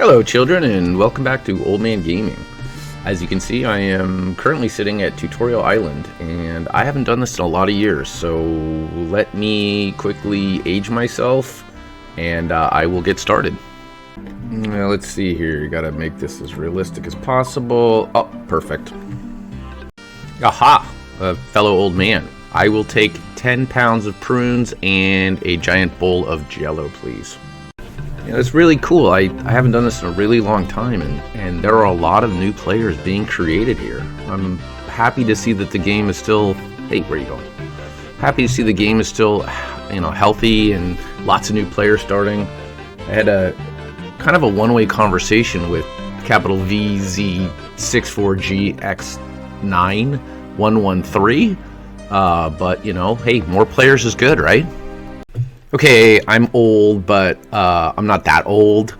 Hello children, and welcome back to Ole Man Gaming. As you can see, I am currently sitting at Tutorial Island, and I haven't done this in a lot of years, so let me quickly age myself, and I will get started. Now, let's see here, you gotta make this as realistic as possible. Oh, perfect. Aha! A fellow old man. I will take 10 pounds of prunes and a giant bowl of jello, please. Yeah, it's really cool. I haven't done this in a really long time, and there are a lot of new players being created here. I'm happy to see that the game is still... Hey, where are you going? Happy to see the game is still, healthy and lots of new players starting. I had a kind of a one-way conversation with capital VZ64GX9113. But, hey, more players is good, right? Okay, I'm old, but I'm not that old.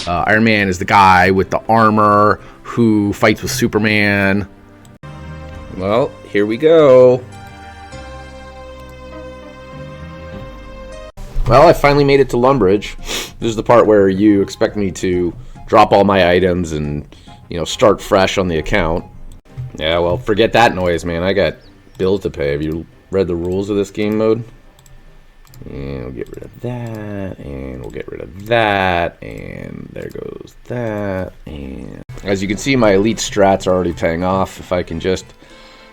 Iron Man is the guy with the armor who fights with Superman. Well, here we go. Well, I finally made it to Lumbridge. This is the part where you expect me to drop all my items and, start fresh on the account. Yeah, well, forget that noise, man. I got bills to pay. Have you read the rules of this game mode? And we'll get rid of that, and we'll get rid of that, and there goes that, and... As you can see, my elite strats are already paying off. If I can just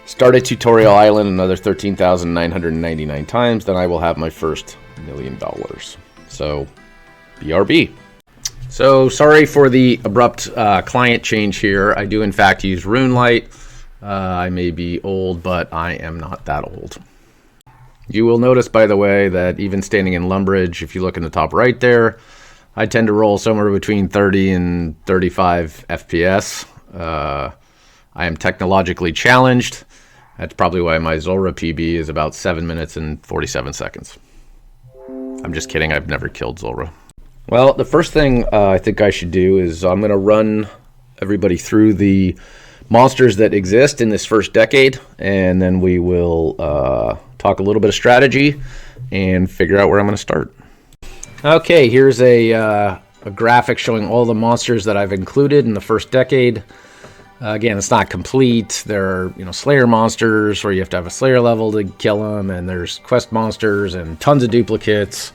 start a Tutorial Island another 13,999 times, then I will have my first $1 million. So, BRB. So, sorry for the abrupt client change here. I do, in fact, use RuneLite. I may be old, but I am not that old. You will notice, by the way, that even standing in Lumbridge, if you look in the top right there, I tend to roll somewhere between 30 and 35 FPS. I am technologically challenged. That's probably why my Zulrah PB is about 7 minutes and 47 seconds. I'm just kidding, I've never killed Zulrah. Well, the first thing I think I should do is I'm going to run everybody through the monsters that exist in this first decade, and then we will talk a little bit of strategy and figure out where I'm going to start. Okay, here's a graphic showing all the monsters that I've included in the first decade. Again, it's not complete. There are Slayer monsters where you have to have a Slayer level to kill them, and there's quest monsters and tons of duplicates.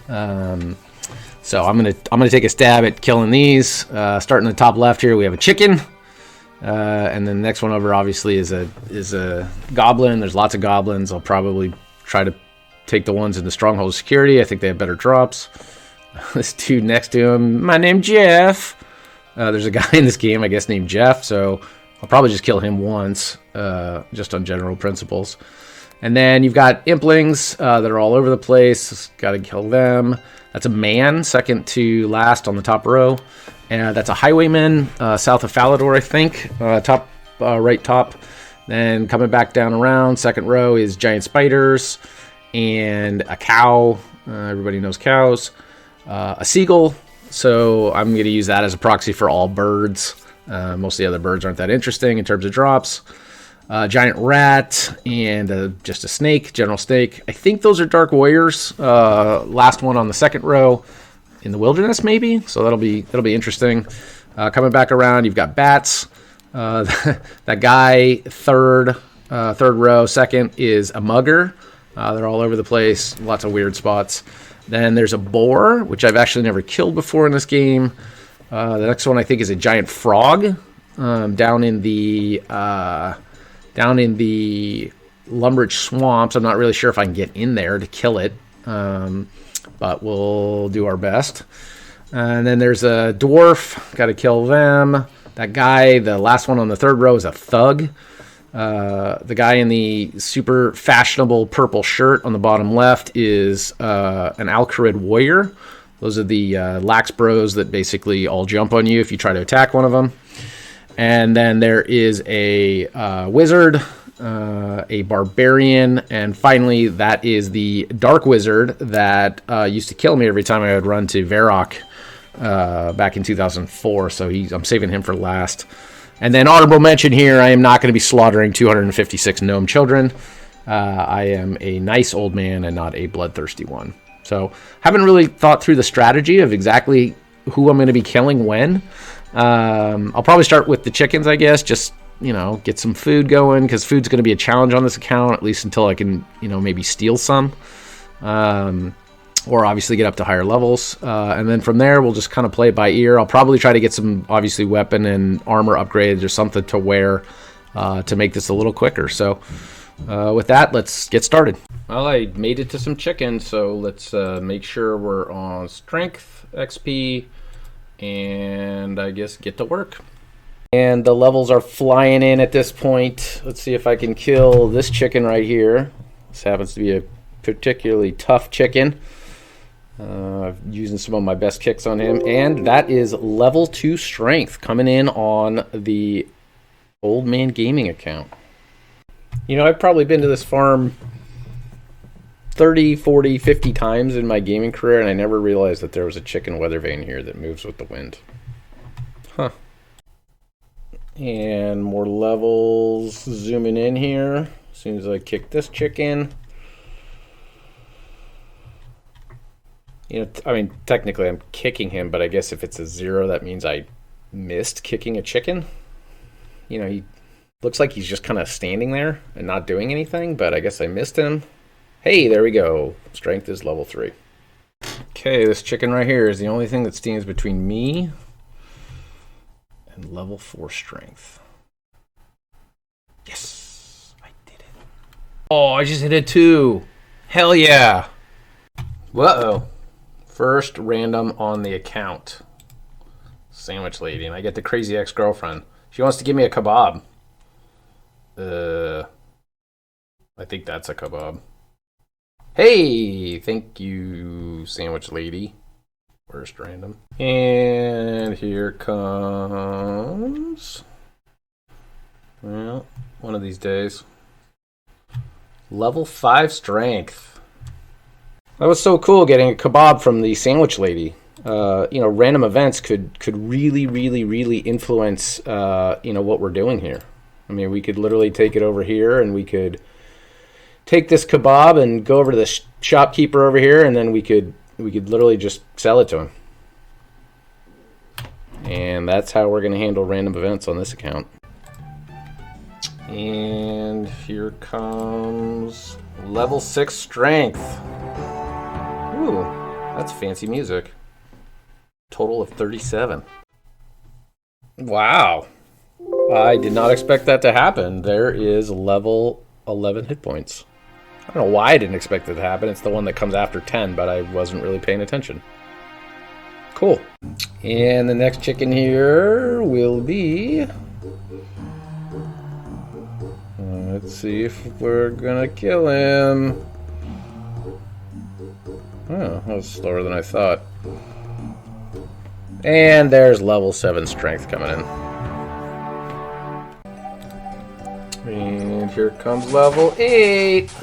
So I'm gonna take a stab at killing these. Starting in the top left here, we have a chicken. And then the next one over obviously is a goblin. There's lots of goblins. I'll probably try to take the ones in the stronghold security. I think they have better drops. This dude next to him, my name's Jeff. There's a guy in this game, I guess, named Jeff, so I'll probably just kill him once, just on general principles. And then you've got implings that are all over the place. Got to kill them. That's a man, second to last on the top row. And that's a highwayman south of Falador, I think. Top, right top. Then coming back down around, second row is giant spiders and a cow. Everybody knows cows. A seagull. So I'm going to use that as a proxy for all birds. Most of the other birds aren't that interesting in terms of drops. Giant rat and just a snake, general snake. I think those are dark warriors. Last one on the second row. In the wilderness, maybe, so that'll be interesting. Coming back around, you've got bats. That guy, third row, second is a mugger. They're all over the place, lots of weird spots. Then there's a boar, which I've actually never killed before in this game. The next one I think is a giant frog down in the Lumbridge swamps. I'm not really sure if I can get in there to kill it. But we'll do our best. And then there's a dwarf. Got to kill them. That guy, the last one on the third row, is a thug. The guy in the super fashionable purple shirt on the bottom left is an Alcarid warrior. Those are the lax bros that basically all jump on you if you try to attack one of them. And then there is a wizard, a barbarian, and finally that is the dark wizard that used to kill me every time I would run to Varrock back in 2004, so I'm saving him for last. And then honorable mention here, I am not going to be slaughtering 256 gnome children. I am a nice old man and not a bloodthirsty one. So haven't really thought through the strategy of exactly who I'm going to be killing when. I'll probably start with the chickens, I guess, just, you know, get some food going, because food's going to be a challenge on this account, at least until I can, you know, maybe steal some. Or obviously get up to higher levels. And then from there, we'll just kind of play it by ear. I'll probably try to get some, obviously, weapon and armor upgrades or something to wear to make this a little quicker. So with that, let's get started. Well, I made it to some chicken, so let's make sure we're on strength, XP, and I guess get to work. And the levels are flying in at this point. Let's see if I can kill this chicken right here. This happens to be a particularly tough chicken. Using some of my best kicks on him, and that is level 2 strength coming in on the Ole Man Gaming account. You know, I've probably been to this farm 30, 40, 50 times in my gaming career, and I never realized that there was a chicken weather vane here that moves with the wind. Huh. And more levels zooming in here. As soon as I kick this chicken. You know, I mean, technically I'm kicking him, but I guess if it's a 0, that means I missed kicking a chicken. You know, he looks like he's just kind of standing there and not doing anything, but I guess I missed him. Hey, there we go. Strength is level 3. Okay, this chicken right here is the only thing that stands between me and level 4 strength. Yes, I did it. Oh, I just hit a 2. Hell yeah. Uh-oh. First random on the account. Sandwich lady, and I get the crazy ex-girlfriend. She wants to give me a kebab. I think that's a kebab. Hey, thank you, sandwich lady. First random. And here comes... well, one of these days. Level 5 strength. That was so cool getting a kebab from the sandwich lady. You know, random events could really influence, you know, what we're doing here. I mean, we could literally take it over here, and we could take this kebab and go over to the shopkeeper over here, and then we could literally just sell it to him. And that's how we're going to handle random events on this account. And here comes level 6 strength. Ooh, that's fancy music. Total of 37. Wow. I did not expect that to happen. There is level 11 hit points. I don't know why I didn't expect it to happen. It's the one that comes after 10, but I wasn't really paying attention. Cool. And the next chicken here will be... let's see if we're gonna kill him. Oh, that was slower than I thought. And there's level 7 strength coming in. And here comes level 8.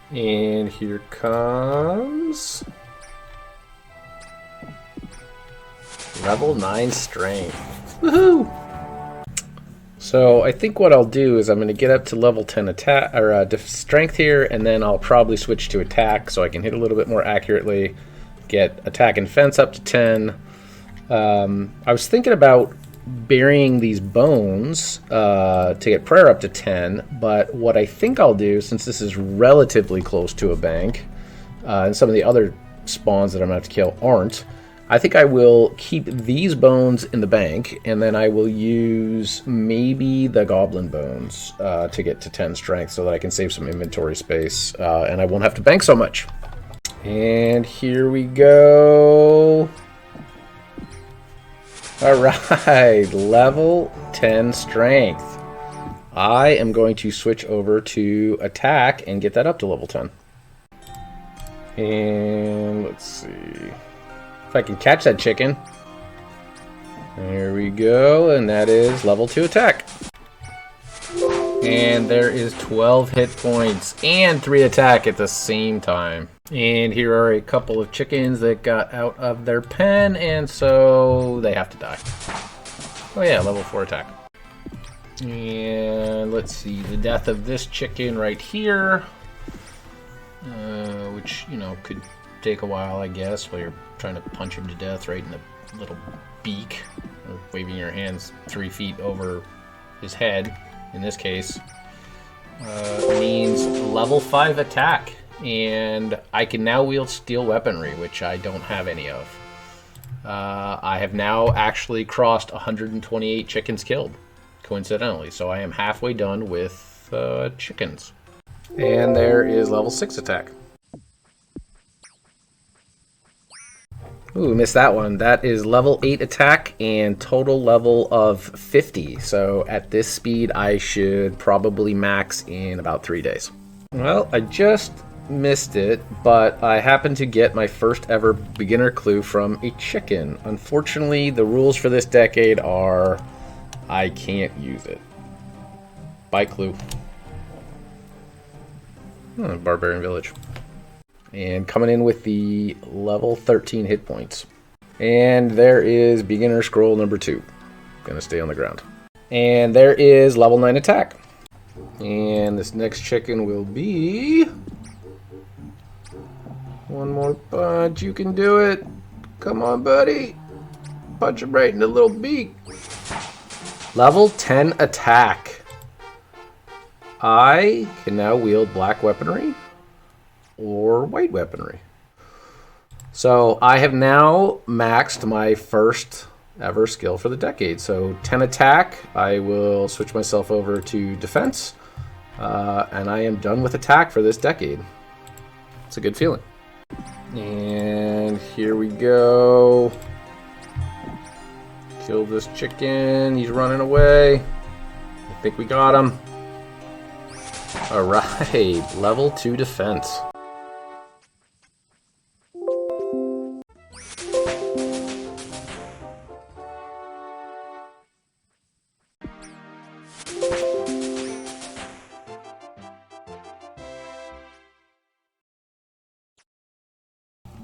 And here comes level 9 strength. Woohoo! So I think what I'll do is I'm going to get up to level 10 attack or strength here, and then I'll probably switch to attack so I can hit a little bit more accurately. Get attack and fence up to 10. I was thinking about burying these bones to get prayer up to 10, but what I think I'll do, since this is relatively close to a bank, and some of the other spawns that I'm going to have to kill aren't, I think I will keep these bones in the bank, and then I will use maybe the goblin bones to get to 10 strength so that I can save some inventory space, and I won't have to bank so much. And here we go. Alright, level 10 strength. I am going to switch over to attack and get that up to level 10. And let's see if I can catch that chicken. There we go, and that is level 2 attack. And there is 12 hit points and 3 attack at the same time. And here are a couple of chickens that got out of their pen, and so they have to die. Oh yeah, level 4 attack. And let's see, the death of this chicken right here, which, you know, could take a while, I guess, while you're trying to punch him to death right in the little beak, or waving your hands 3 feet over his head, in this case, means level 5 attack. And I can now wield steel weaponry, which I don't have any of. I have now actually crossed 128 chickens killed, coincidentally. So I am halfway done with chickens. And there is level 6 attack. Ooh, missed that one. That is level 8 attack and total level of 50. So at this speed, I should probably max in about 3 days. Well, I just missed it, but I happened to get my first ever beginner clue from a chicken. Unfortunately, the rules for this decade are I can't use it. Bye, clue. Barbarian Village. And coming in with the level 13 hit points. And there is beginner scroll number 2. Gonna stay on the ground. And there is level 9 attack. And this next chicken will be... One more punch, you can do it. Come on, buddy. Punch him right in the little beak. Level 10 attack. I can now wield black weaponry or white weaponry. So I have now maxed my first ever skill for the decade. So 10 attack, I will switch myself over to defense, and I am done with attack for this decade. It's a good feeling. And here we go. Kill this chicken, he's running away. I think we got him. Alright, level 2 defense.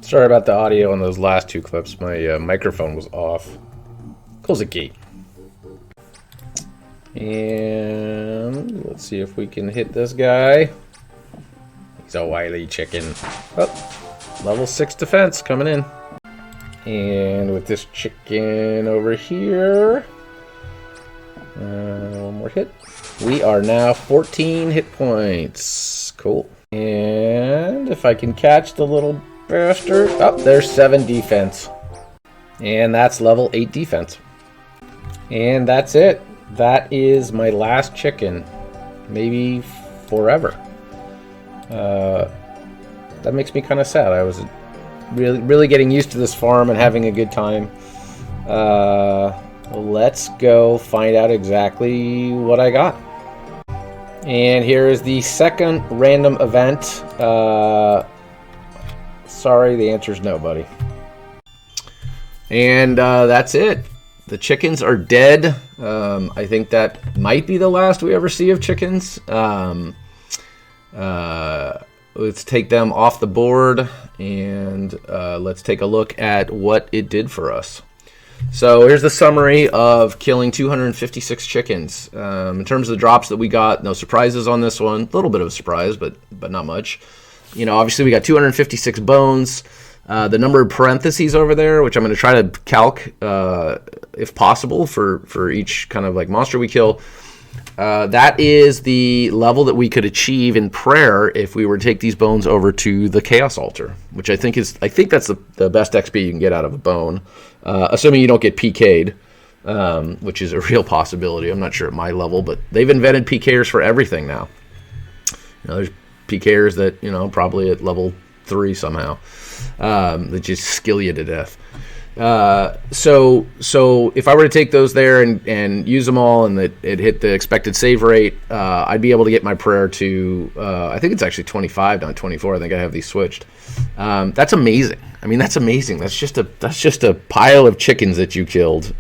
Sorry about the audio on those last 2 clips. My microphone was off. Close the gate. And let's see if we can hit this guy. He's a wily chicken. Oh, level 6 defense coming in. And with this chicken over here, one more hit. We are now 14 hit points. Cool. And if I can catch the little bastard. Oh, there's 7 defense. And that's level 8 defense. And that's it. That is my last chicken. Maybe forever. That makes me kind of sad. I was really getting used to this farm and having a good time. Let's go find out exactly what I got. And here is the second random event. Sorry, the answer is no, buddy. And that's it. The chickens are dead. I think that might be the last we ever see of chickens. Let's take them off the board and let's take a look at what it did for us. So here's the summary of killing 256 chickens. In terms of the drops that we got, no surprises on this one. A little bit of a surprise, but not much. You know, obviously we got 256 bones. The number of parentheses over there, which I'm going to try to calc if possible for each kind of like monster we kill. That is the level that we could achieve in prayer if we were to take these bones over to the Chaos Altar, which I think that's the best XP you can get out of a bone, assuming you don't get PK'd, which is a real possibility. I'm not sure at my level, but they've invented PKers for everything now. You know, there's PKers that, you know, probably at level 3 somehow, that just skill you to death. So if I were to take those there and use them all and it hit the expected save rate, I'd be able to get my prayer to, I think it's actually 25, not 24. I think I have these switched. That's amazing. I mean, that's amazing. That's just a pile of chickens that you killed.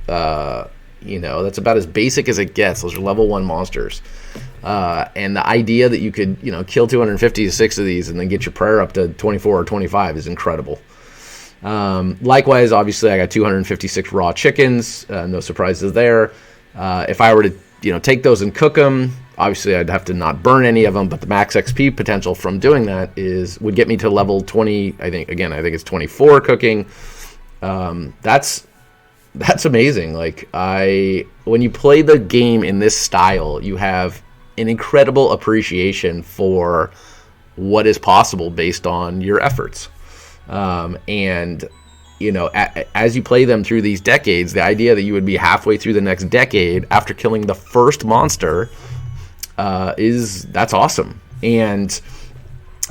You know, that's about as basic as it gets. Those are level 1 monsters. And the idea that you could, you know, kill 256 of these and then get your prayer up to 24 or 25 is incredible. Likewise, obviously, I got 256 raw chickens. No surprises there. If I were to, you know, take those and cook them, obviously I'd have to not burn any of them, but the max XP potential from doing that would get me to level 20. I think it's 24 cooking. That's amazing. Like, when you play the game in this style, you have an incredible appreciation for what is possible based on your efforts. And you know, as you play them through these decades, the idea that you would be halfway through the next decade after killing the first monster that's awesome. And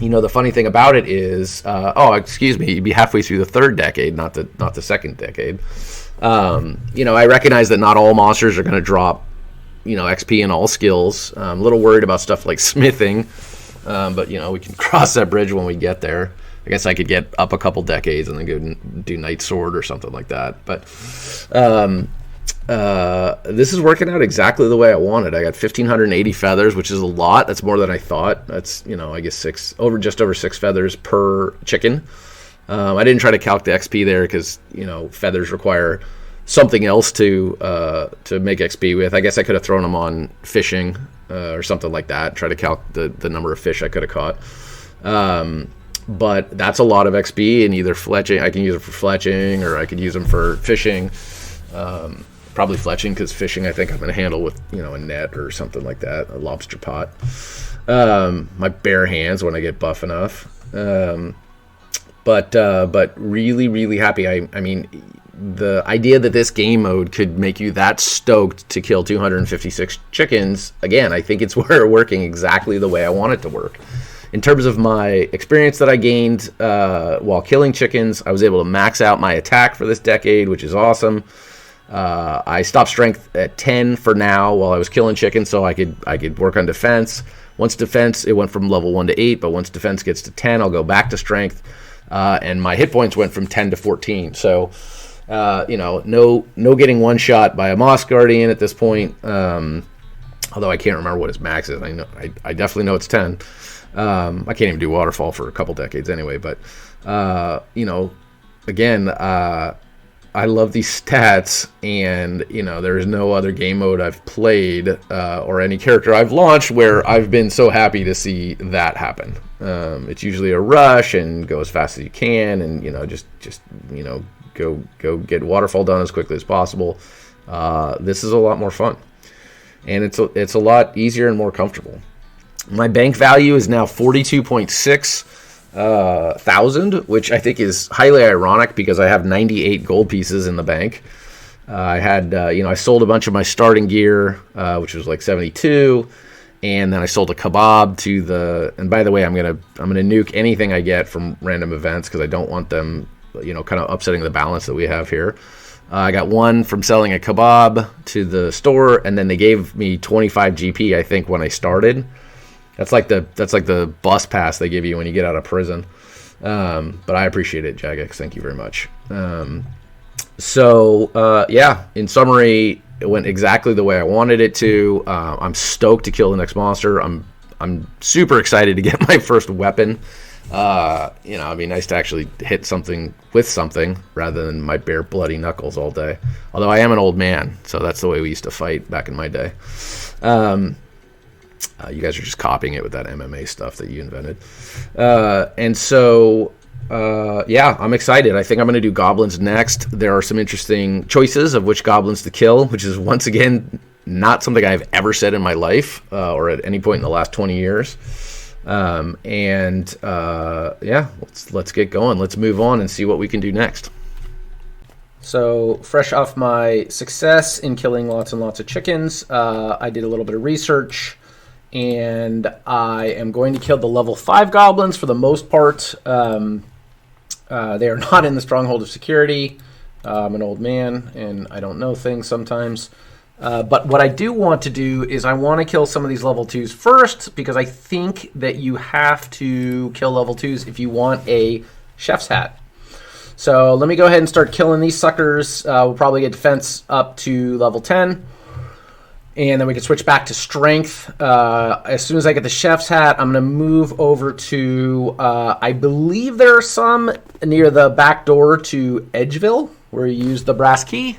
you know, the funny thing about it is, you'd be halfway through the third decade, not the second decade. You know, I recognize that not all monsters are going to drop, you know, XP in all skills. I'm a little worried about stuff like smithing, but you know, we can cross that bridge when we get there. I guess I could get up a couple decades and then go do Night Sword or something like that. But this is working out exactly the way I wanted. I got 1,580 feathers, which is a lot. That's more than I thought. That's, you know, I guess just over 6 feathers per chicken. I didn't try to calc the XP there because, you know, feathers require something else to make XP with. I guess I could have thrown them on fishing or something like that. Try to calc the number of fish I could have caught. But that's a lot of XP, and either fletching, I can use it for fletching, or I could use them for fishing. Probably fletching, because fishing I think I'm going to handle with, you know, a net or something like that, a lobster pot. My bare hands when I get buff enough. But really, really happy. I mean, the idea that this game mode could make you that stoked to kill 256 chickens, again, I think it's working exactly the way I want it to work. In terms of my experience that I gained while killing chickens, I was able to max out my attack for this decade, which is awesome. I stopped strength at 10 for now while I was killing chickens, so I could work on defense. Once defense, it went from level 1 to 8, but once defense gets to 10, I'll go back to strength. And my hit points went from 10 to 14. So, you know, no getting one shot by a Moss Guardian at this point. Although I can't remember what his max is. I definitely know it's 10. I can't even do waterfall for a couple decades anyway, but you know, again, I love these stats, and you know, there's no other game mode I've played or any character I've launched where I've been so happy to see that happen. It's usually a rush and go as fast as you can, and you know, just you know, go get waterfall done as quickly as possible. This is a lot more fun, and it's a lot easier and more comfortable. My bank value is now 42.6 thousand, which I think is highly ironic because I have 98 gold pieces in the bank. I had, you know, I sold a bunch of my starting gear, which was like 72, and then I sold a kebab to the. And by the way, I'm gonna nuke anything I get from random events because I don't want them, you know, kind of upsetting the balance that we have here. I got one from selling a kebab to the store, and then they gave me 25 GP, I think, when I started. That's like the bus pass they give you when you get out of prison. But I appreciate it, Jagex. Thank you very much. Yeah, in summary, it went exactly the way I wanted it to. I'm stoked to kill the next monster. I'm super excited to get my first weapon. You know, it'd be nice to actually hit something with something rather than my bare bloody knuckles all day. Although I am an old man, so that's the way we used to fight back in my day. You guys are just copying it with that MMA stuff that you invented. Yeah, I'm excited. I think I'm going to do goblins next. There are some interesting choices of which goblins to kill, which is, once again, not something I've ever said in my life or at any point in the last 20 years. Yeah, let's get going. Let's move on and see what we can do next. So, fresh off my success in killing lots and lots of chickens, I did a little bit of research, and I am going to kill the level 5 goblins for the most part. They are not in the Stronghold of Security. I'm an old man, and I don't know things sometimes. But what I do want to do is I want to kill some of these level 2s first, because I think that you have to kill level 2s if you want a chef's hat. So let me go ahead and start killing these suckers. We'll probably get defense up to level 10. And then we can switch back to strength. As soon as I get the chef's hat, I'm going to move over to, I believe there are some near the back door to Edgeville, where you use the brass key.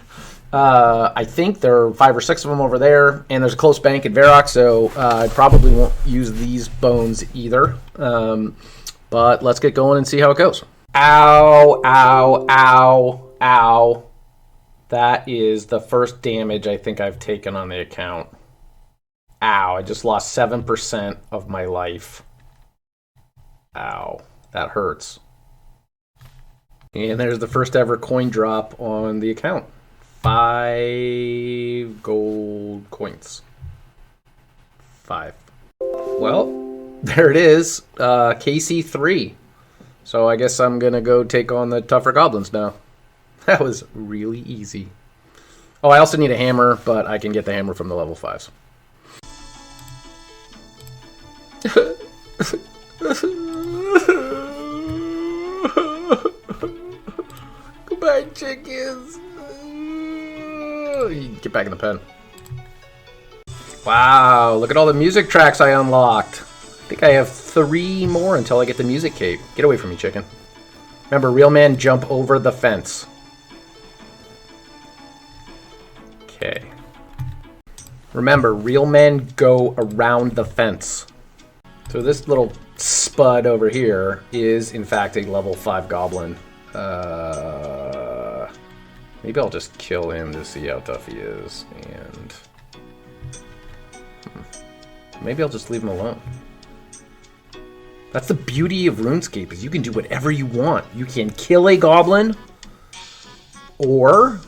I think there are 5 or 6 of them over there, and there's a close bank at Varrock, so I probably won't use these bones either. But let's get going and see how it goes. Ow, ow, ow, ow. That is the first damage I think I've taken on the account. Ow, I just lost 7% of my life. Ow, that hurts. And there's the first ever coin drop on the account. 5 gold coins. 5. Well, there it is. KC3. So I guess I'm going to go take on the tougher goblins now. That was really easy. Oh, I also need a hammer, but I can get the hammer from the level 5s. Goodbye, chickens. Get back in the pen. Wow, look at all the music tracks I unlocked. I think I have 3 more until I get the music cape. Get away from me, chicken. Remember, real man jump over the fence. Okay. Remember, real men go around the fence. So this little spud over here is, in fact, a level 5 goblin. Maybe I'll just kill him to see how tough he is. And maybe I'll just leave him alone. That's the beauty of Runescape, is you can do whatever you want. You can kill a goblin, or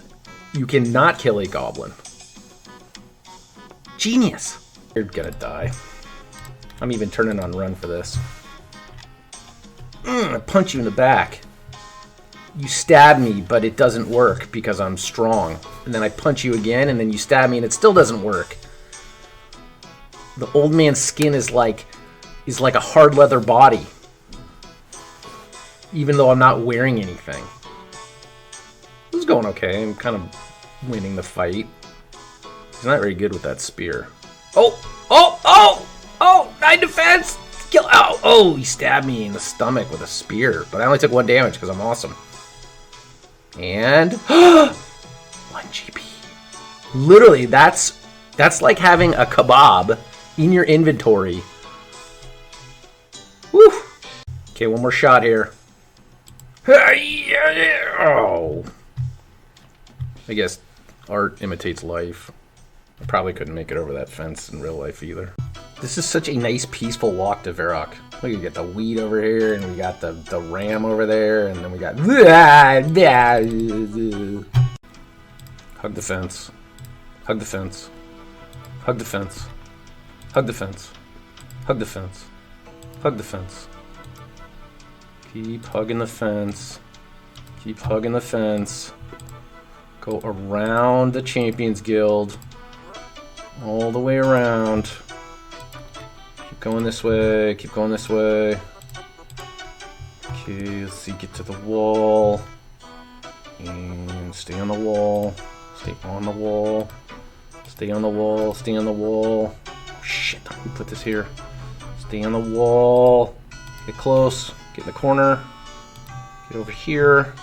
you can not kill a goblin. Genius! You're gonna die. I'm even turning on run for this. I punch you in the back. You stab me, but it doesn't work because I'm strong. And then I punch you again, and then you stab me, and it still doesn't work. The old man's skin is like a hard leather body. Even though I'm not wearing anything. This is going okay. I'm kind of winning the fight. He's not very good with that spear. Oh! Oh! Oh! Oh! 9 defense! Kill! Oh! Oh! He stabbed me in the stomach with a spear. But I only took 1 damage because I'm awesome. And 1 GP. Literally, that's like having a kebab in your inventory. Woo! Okay, 1 more shot here. Oh. I guess art imitates life. I probably couldn't make it over that fence in real life either. This is such a nice, peaceful walk to Varrock. Look, you get the wheat over here, and we got the ram over there, and then we got... Hug the fence. Hug the fence. Hug the fence. Hug the fence. Hug the fence. Hug the fence. Keep hugging the fence. Keep hugging the fence. Go around the Champions Guild. All the way around. Keep going this way. Keep going this way. Okay, let's see. Get to the wall. And stay on the wall. Stay on the wall. Stay on the wall. Stay on the wall. Oh, shit. Let me put this here. Stay on the wall. Get close. Get in the corner. Get over here.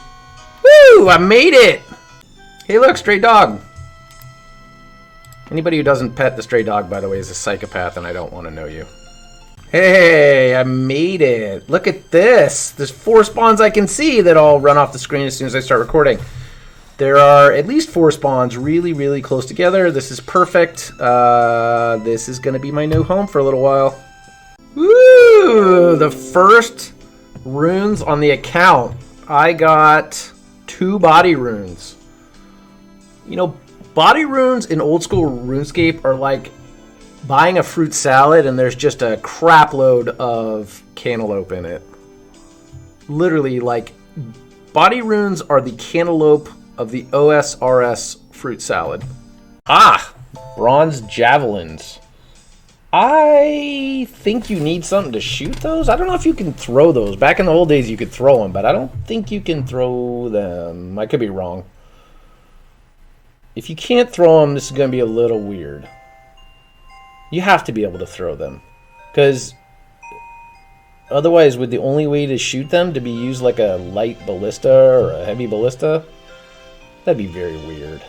Woo! I made it! Hey, look, stray dog. Anybody who doesn't pet the stray dog, by the way, is a psychopath, and I don't want to know you. Hey, I made it. Look at this. There's 4 spawns I can see that all run off the screen as soon as I start recording. There are at least 4 spawns really, really close together. This is perfect. This is going to be my new home for a little while. Woo! The first runes on the account. I got 2 body runes. You know, body runes in old school RuneScape are like buying a fruit salad and there's just a crap load of cantaloupe in it. Literally, like, body runes are the cantaloupe of the OSRS fruit salad. Ah! Bronze javelins. I think you need something to shoot those. I don't know if you can throw those. Back in the old days you could throw them, but I don't think you can throw them. I could be wrong. If you can't throw them, this is going to be a little weird. You have to be able to throw them. Because otherwise, would the only way to shoot them to be used like a light ballista or a heavy ballista? That'd be very weird.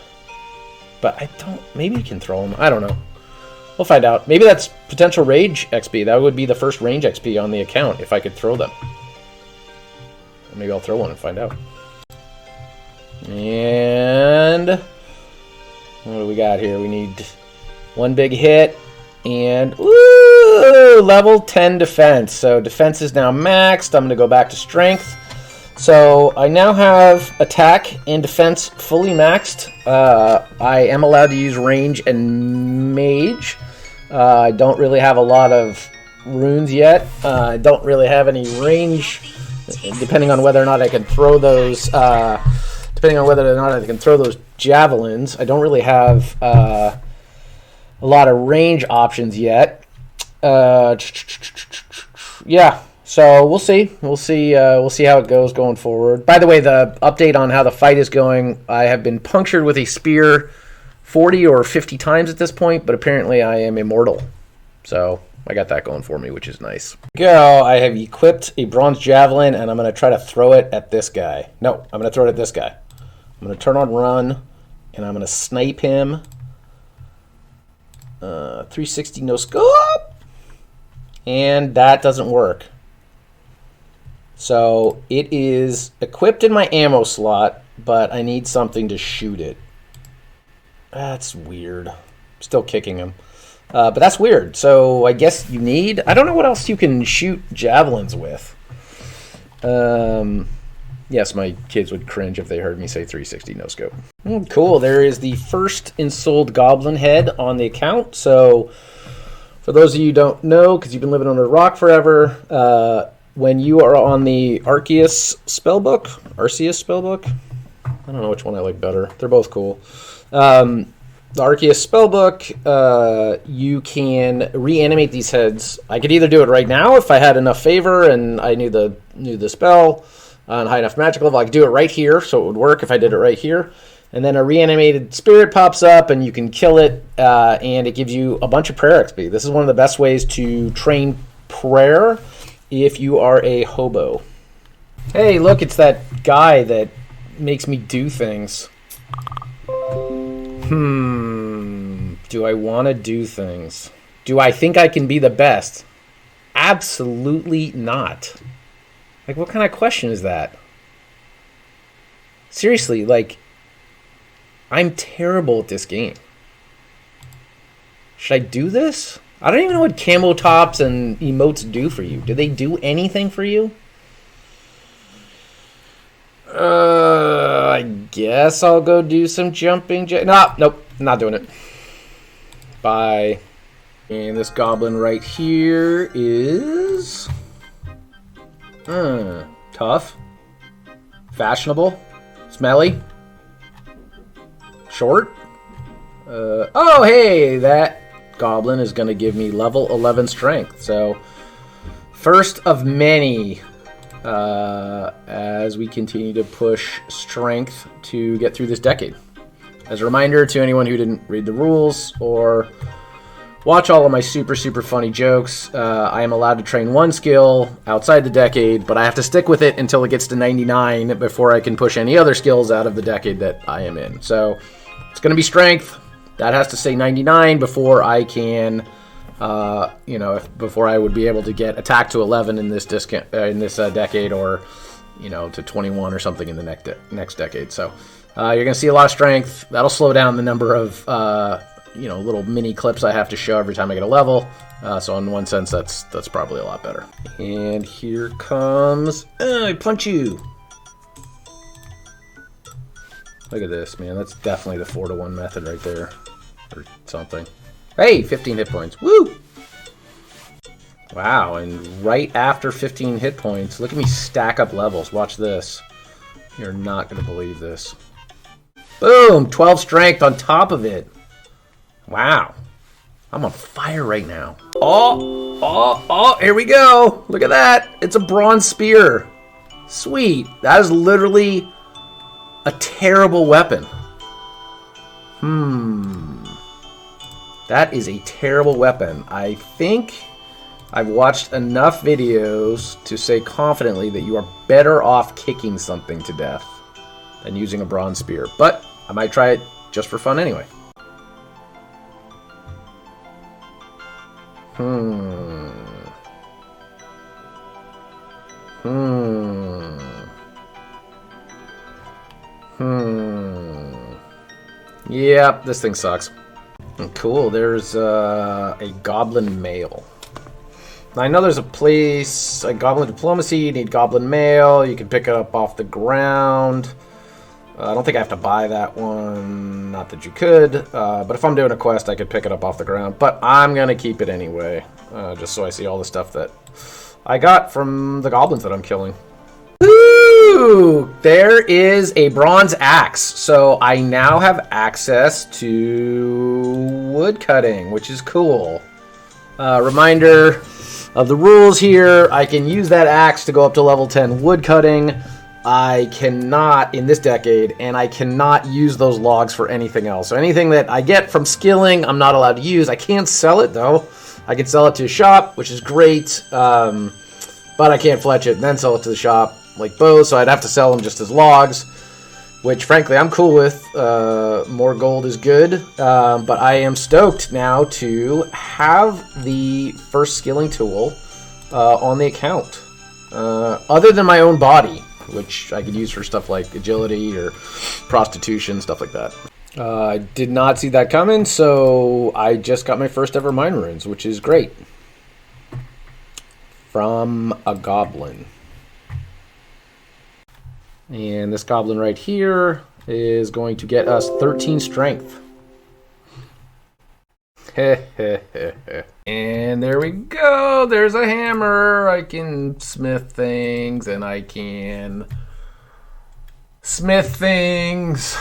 but I don't... Maybe you can throw them. I don't know. We'll find out. Maybe that's potential rage XP. That would be the first range XP on the account if I could throw them. Maybe I'll throw one and find out. And... what do we got here? We need one big hit. And... ooh! Level 10 defense. So defense is now maxed. I'm going to go back to strength. So I now have attack and defense fully maxed. I am allowed to use range and mage. I don't really have a lot of runes yet. I don't really have any range, depending on whether or not I can throw those. Depending on whether or not I can throw those javelins, I don't really have a lot of range options yet. Yeah. So we'll see. We'll see how it goes going forward. By the way, the update on how the fight is going, I have been punctured with a spear 40 or 50 times at this point, but apparently I am immortal. So I got that going for me, which is nice. Go. I have equipped a bronze javelin, and I'm going to try to throw it at this guy. No, I'm going to throw it at this guy. I'm going to turn on run, and I'm going to snipe him. 360 no scope, and that doesn't work. So it is equipped in my ammo slot, but I need something to shoot it. That's weird. Still kicking him. But that's weird. So I guess you need... I don't know what else you can shoot javelins with. Yes, my kids would cringe if they heard me say 360 no scope. Cool. There is the first ensouled goblin head on the account. So for those of you who don't know, because you've been living under a rock forever... when you are on the Arceus spellbook, I don't know which one I like better. They're both cool. The Arceus spellbook, you can reanimate these heads. I could either do it right now if I had enough favor and I knew the spell on high enough magic level. I could do it right here, so it would work if I did it right here. And then a reanimated spirit pops up, and you can kill it, and it gives you a bunch of prayer XP. This is one of the best ways to train prayer if you are a hobo. Hey, look, it's that guy that makes me do things. Do I want to do things? Do I think I can be the best? Absolutely not. Like, what kind of question is that? Seriously, like, I'm terrible at this game. Should I do this? I don't even know what camo tops and emotes do for you. Do they do anything for you? I guess I'll go do some jumping. Nope, not doing it. Bye. And this goblin right here is... tough. Fashionable. Smelly. Short. Oh, hey, that... Goblin is going to give me level 11 strength. So, first of many as we continue to push strength to get through this decade. As a reminder to anyone who didn't read the rules or watch all of my super funny jokes, I am allowed to train one skill outside the decade, but I have to stick with it until it gets to 99 before I can push any other skills out of the decade that I am in. So, it's going to be strength. That has to say 99 before I can, before I would be able to get attack to 11 in this decade, or, to 21 or something in the next decade. So you're going to see a lot of strength. That'll slow down the number of, little mini clips I have to show every time I get a level. So in one sense, that's probably a lot better. And here comes, I punch you. Look at this, man. That's definitely the 4-to-1 method right there. Or something. Hey, 15 hit points. Woo! Wow, and right after 15 hit points, look at me stack up levels. Watch this. You're not going to believe this. Boom! 12 strength on top of it. Wow. I'm on fire right now. Oh, here we go. Look at that. It's a bronze spear. Sweet. That is literally a terrible weapon. That is a terrible weapon. I think I've watched enough videos to say confidently that you are better off kicking something to death than using a bronze spear. But I might try it just for fun anyway. Hmm. Yep, this thing sucks. Cool, there's a Goblin Mail. Now, I know there's a place, like Goblin Diplomacy, you need Goblin Mail, you can pick it up off the ground. I don't think I have to buy that one, not that you could, but if I'm doing a quest I could pick it up off the ground. But I'm going to keep it anyway, just so I see all the stuff that I got from the goblins that I'm killing. Woo! There is a bronze axe, so I now have access to wood cutting, which is cool. Reminder of the rules here, I can use that axe to go up to level 10 wood cutting. I cannot in this decade, and I cannot use those logs for anything else. So anything that I get from skilling, I'm not allowed to use. I can't sell it though. I can sell it to a shop, which is great, but I can't fletch it and then sell it to the shop like bows, so I'd have to sell them just as logs, which frankly I'm cool with. More gold is good, but I am stoked now to have the first skilling tool on the account, other than my own body, which I could use for stuff like agility or prostitution, stuff like that. I did not see that coming, so I just got my first ever mine runes, which is great. From a goblin. And this goblin right here is going to get us 13 strength. And there we go. There's a hammer. I can smith things, and I can smith things.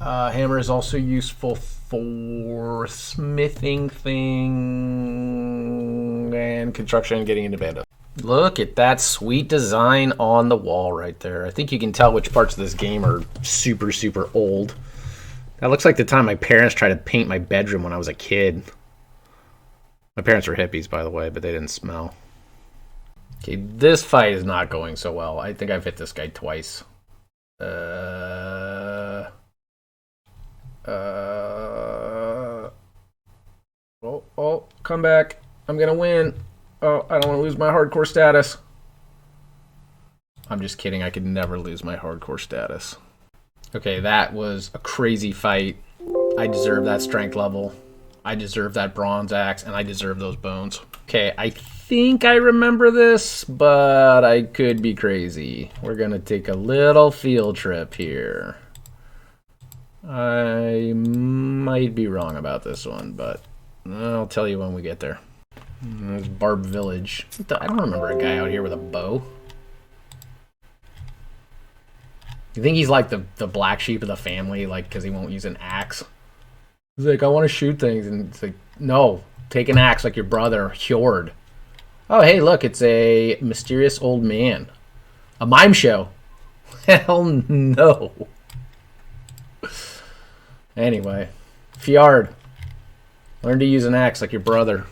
Hammer is also useful for smithing things and construction and getting into bando. Look at that sweet design on the wall right there. I think you can tell which parts of this game are super, super old. That looks like the time my parents tried to paint my bedroom when I was a kid. My parents were hippies, by the way, but they didn't smell. Okay, this fight is not going so well. I think I've hit this guy twice. Oh, come back. I'm gonna win. Oh, I don't want to lose my hardcore status. I'm just kidding. I could never lose my hardcore status. Okay, that was a crazy fight. I deserve that strength level. I deserve that bronze axe, and I deserve those bones. Okay, I think I remember this, but I could be crazy. We're gonna take a little field trip here. I might be wrong about this one, but I'll tell you when we get there. There's Barb Village. I don't remember a guy out here with a bow. You think he's like the black sheep of the family, like, because he won't use an axe? He's like, I want to shoot things, and it's like, no, take an axe like your brother, Hjord. Oh, hey, look, it's a mysterious old man. A mime show. Hell no. Anyway, Fjord, learn to use an axe like your brother.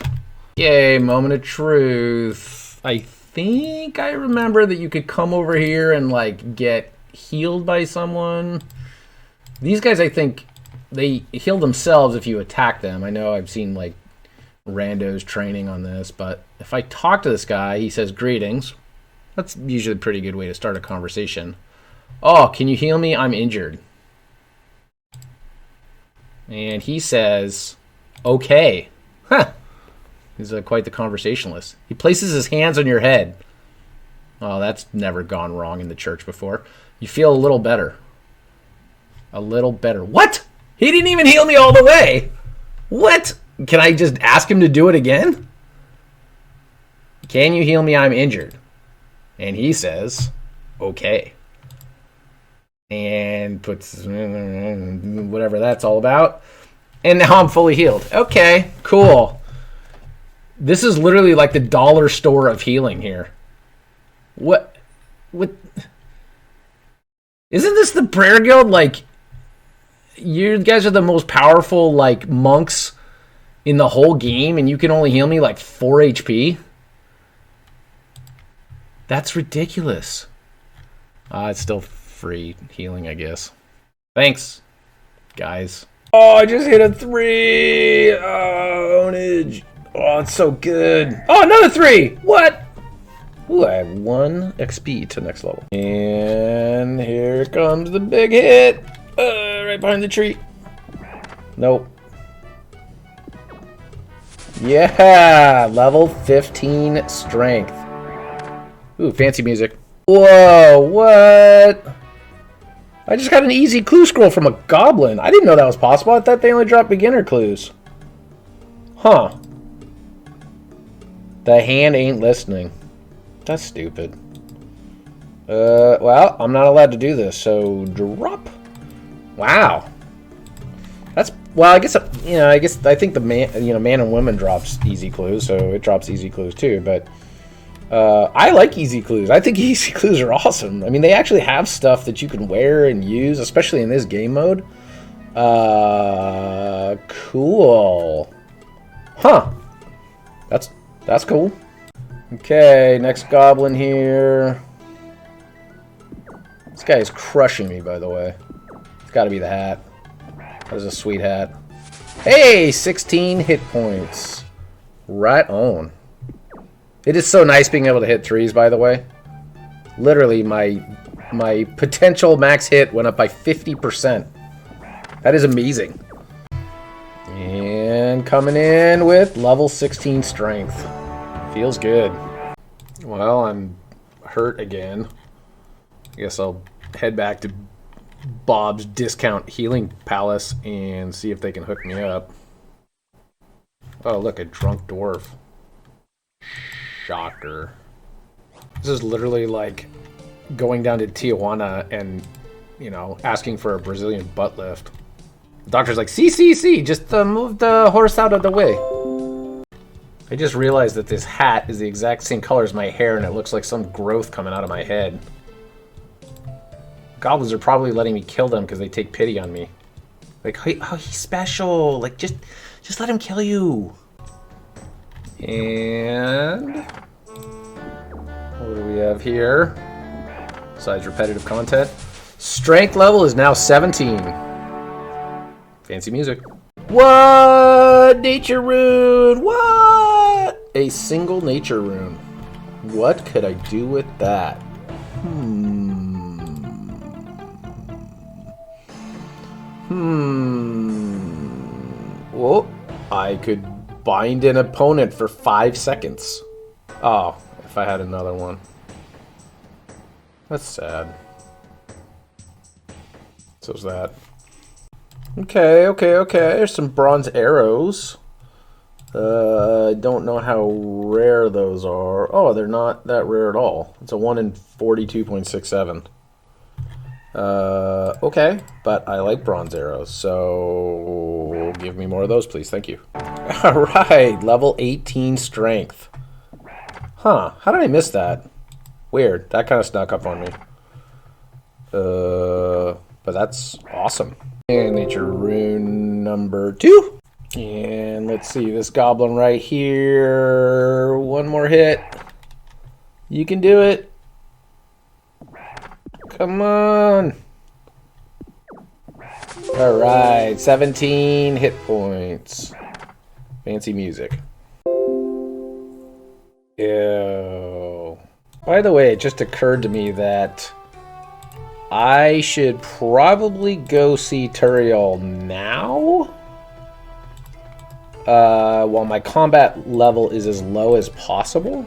Yay, moment of truth. I think I remember that you could come over here and, like, get healed by someone. These guys, I think, they heal themselves if you attack them. I know I've seen, like, randos training on this, but if I talk to this guy, he says, greetings. That's usually a pretty good way to start a conversation. Oh, can you heal me? I'm injured. And he says, okay. Huh. He's quite the conversationalist. He places his hands on your head. Oh, that's never gone wrong in the church before. You feel a little better. A little better. What? He didn't even heal me all the way. What? Can I just ask him to do it again? Can you heal me? I'm injured. And he says, okay. And puts whatever that's all about. And now I'm fully healed. Okay, cool. This is literally like the dollar store of healing here. What? Isn't this the prayer guild? Like, you guys are the most powerful, like, monks in the whole game, and you can only heal me like 4 HP? That's ridiculous. It's still free healing, I guess. Thanks, guys. Oh, I just hit a 3. Ownage. Oh, it's so good. Oh, another 3! What? Ooh, I have 1 XP to next level. And here comes the big hit. Right behind the tree. Nope. Yeah, level 15 strength. Ooh, fancy music. Whoa, what? I just got an easy clue scroll from a goblin. I didn't know that was possible. I thought they only dropped beginner clues. Huh. The hand ain't listening. That's stupid. Well, I'm not allowed to do this, so drop. Wow. That's, well, I guess, you know, I think the man and woman drops easy clues, so it drops easy clues too, but I like easy clues. I think easy clues are awesome. I mean, they actually have stuff that you can wear and use, especially in this game mode. Cool. Huh. That's cool. Okay, next goblin here. This guy is crushing me, by the way. It's got to be the hat. That is a sweet hat. Hey, 16 hit points. Right on. It is so nice being able to hit 3s, by the way. Literally, my potential max hit went up by 50%. That is amazing. And coming in with level 16 strength. Feels good. Well, I'm hurt again. I guess I'll head back to Bob's Discount Healing Palace and see if they can hook me up. Oh, look, a drunk dwarf. Shocker. This is literally like going down to Tijuana and, you know, asking for a Brazilian butt lift. The doctor's like, see, just move the horse out of the way. I just realized that this hat is the exact same color as my hair and it looks like some growth coming out of my head. Goblins are probably letting me kill them because they take pity on me. Like, hey, oh, he's special. Like, just let him kill you. And what do we have here? Besides repetitive content. Strength level is now 17. Fancy music. What? Nature rune. What? A single nature rune. What could I do with that? Well, I could bind an opponent for 5 seconds. Oh, if I had another one. That's sad. So's that. Okay. There's some bronze arrows. I don't know how rare those are. Oh, they're not that rare at all. It's a 1 in 42.67. Okay, but I like bronze arrows, so give me more of those, please. Thank you. Alright, level 18 strength. Huh, how did I miss that? Weird, that kind of snuck up on me. But that's awesome. And nature rune number 2. And let's see, this goblin right here. One more hit. You can do it. Come on. Alright, 17 hit points. Fancy music. Ew. By the way, it just occurred to me that I should probably go see Turio now. While my combat level is as low as possible.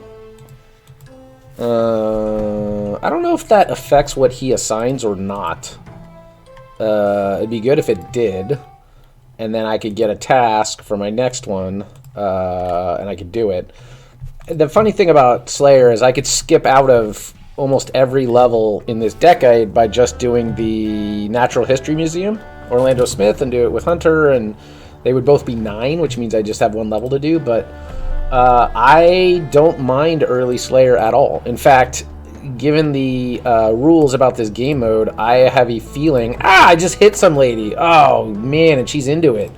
I don't know if that affects what he assigns or not. It'd be good if it did. And then I could get a task for my next one. And I could do it. The funny thing about Slayer is I could skip out of almost every level in this decade by just doing the Natural History Museum, Orlando Smith, and do it with Hunter, and they would both be 9, which means I just have 1 level to do, but I don't mind early Slayer at all. In fact, given the rules about this game mode, I have a feeling, I just hit some lady. Oh, man, and she's into it.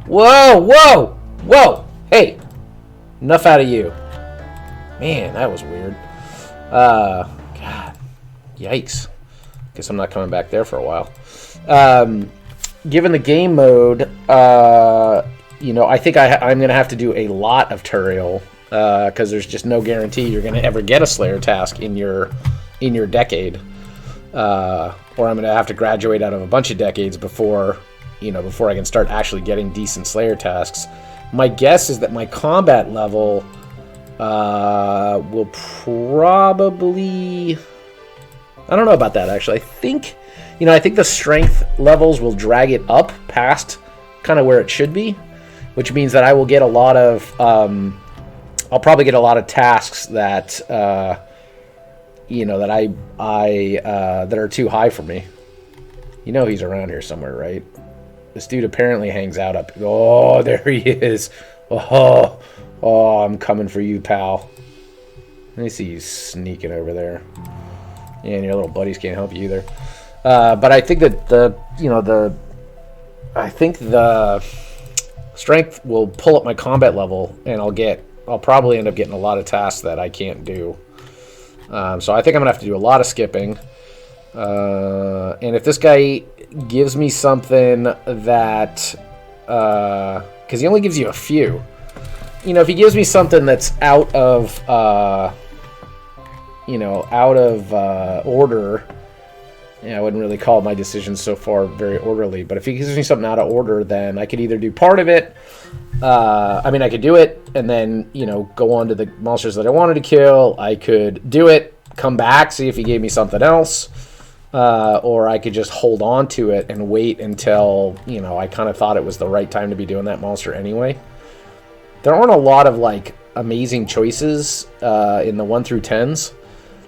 Whoa! Hey, enough out of you. Man, that was weird. God, yikes. Guess I'm not coming back there for a while. Given the game mode, you know, I think I'm going to have to do a lot of Turio, because there's just no guarantee you're going to ever get a Slayer task in your decade, or I'm going to have to graduate out of a bunch of decades before I can start actually getting decent Slayer tasks. My guess is that my combat level will probably... I don't know about that, actually. I think the strength levels will drag it up past kind of where it should be, which means that I will get a lot of... I'll probably get a lot of tasks that, that that are too high for me. You know he's around here somewhere, right? This dude apparently hangs out up... Oh, there he is. Oh, I'm coming for you, pal. Let me see you sneaking over there. Yeah, and your little buddies can't help you either. But I think that the strength will pull up my combat level, and I'll probably end up getting a lot of tasks that I can't do. So I think I'm gonna have to do a lot of skipping. And if this guy gives me something that, because he only gives you a few. You know, if he gives me something that's out of order, I wouldn't really call my decisions so far very orderly. But if he gives me something out of order, then I could either do part of it. I could do it and then, go on to the monsters that I wanted to kill. I could do it, come back, see if he gave me something else. Or I could just hold on to it and wait until, I kind of thought it was the right time to be doing that monster anyway. There aren't a lot of, amazing choices in the 1 through 10s.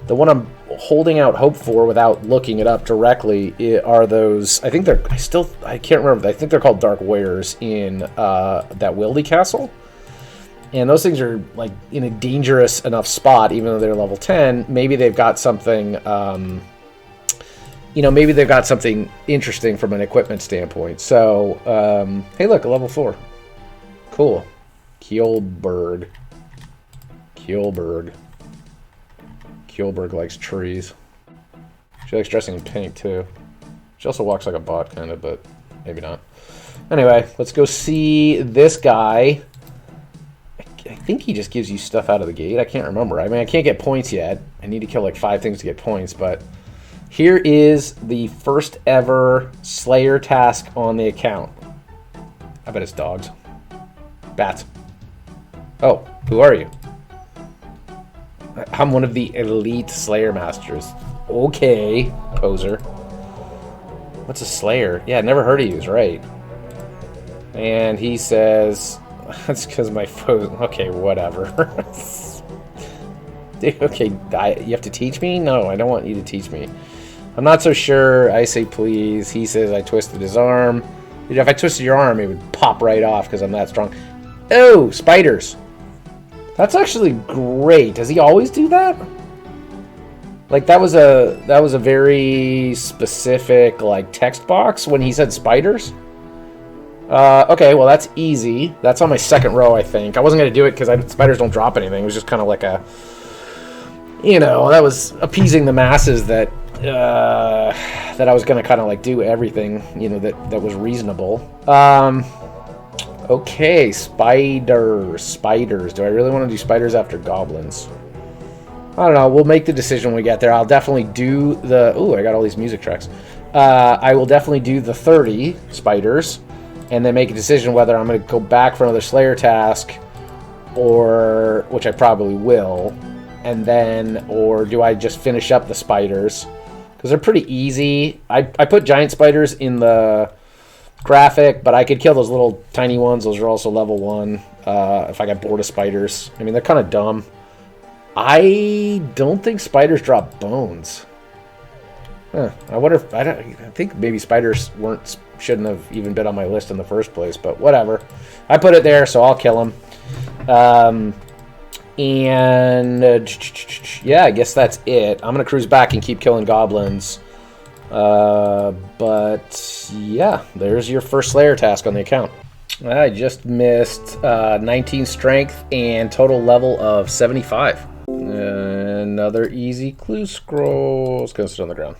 The one I'm holding out hope for without looking it up directly are those, I can't remember, I think they're called Dark Warriors in that Wildy Castle. And those things are, in a dangerous enough spot, even though they're level 10. Maybe they've got something... maybe they've got something interesting from an equipment standpoint. So, hey, look, a level 4. Cool. Keelberg likes trees. She likes dressing in pink, too. She also walks like a bot, kind of, but maybe not. Anyway, let's go see this guy. I think he just gives you stuff out of the gate. I can't remember. I can't get points yet. I need to kill, 5 things to get points, but... Here is the first ever Slayer task on the account. I bet it's dogs. Bats. Oh, who are you? I'm one of the elite Slayer masters. Okay, poser. What's a Slayer? Yeah, never heard of you, right? And he says, that's because my foe... Okay, whatever. Okay, you have to teach me? No, I don't want you to teach me. I'm not so sure. I say please. He says I twisted his arm. If I twisted your arm, it would pop right off because I'm that strong. Oh, spiders. That's actually great. Does he always do that? That was a very specific text box when he said spiders. Okay, well that's easy. That's on my second row, I think. I wasn't gonna do it because spiders don't drop anything. It was just kind of like a, that was appeasing the masses that I was gonna kind of do everything, that was reasonable. Okay, spiders. Do I really want to do spiders after goblins? I don't know. We'll make the decision when we get there. I'll definitely do the... Ooh, I got all these music tracks. I will definitely do the 30 spiders, and then make a decision whether I'm going to go back for another Slayer task, or... which I probably will. And then... Or do I just finish up the spiders? Because they're pretty easy. I put giant spiders in the graphic, but I could kill those little tiny ones. Those are also level 1 if I got bored of spiders. I mean, they're kind of dumb. I don't think spiders drop bones. Huh. I wonder if... I think maybe spiders shouldn't have even been on my list in the first place, but whatever. I put it there, so I'll kill them. Yeah, I guess that's it. I'm going to cruise back and keep killing goblins. But yeah, there's your first Slayer task on the account. I just missed 19 strength and total level of 75. Another easy clue scroll. Let's go sit on the ground.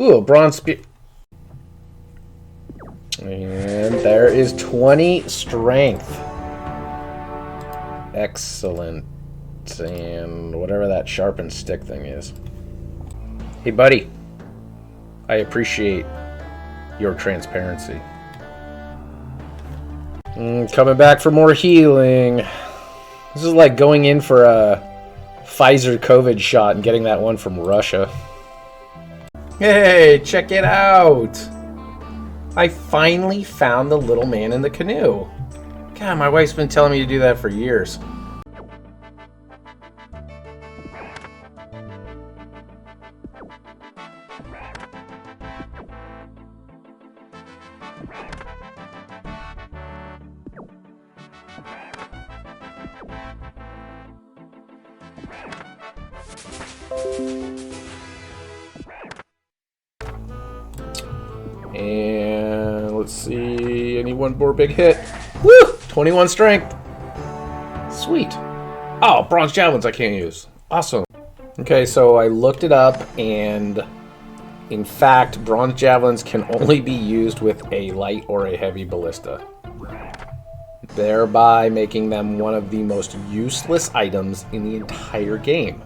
Ooh, a bronze spear. And there is 20 strength. Excellent. And whatever that sharpened stick thing is. Hey, buddy. I appreciate your transparency. Coming back for more healing. This is like going in for a Pfizer COVID shot and getting that one from Russia. Hey, check it out! I finally found the little man in the canoe. God, my wife's been telling me to do that for years. And let's see, I need one more big hit. Woo! 21 strength. Sweet. Oh, bronze javelins I can't use. Awesome. Okay, so I looked it up, and in fact, bronze javelins can only be used with a light or a heavy ballista, thereby making them one of the most useless items in the entire game.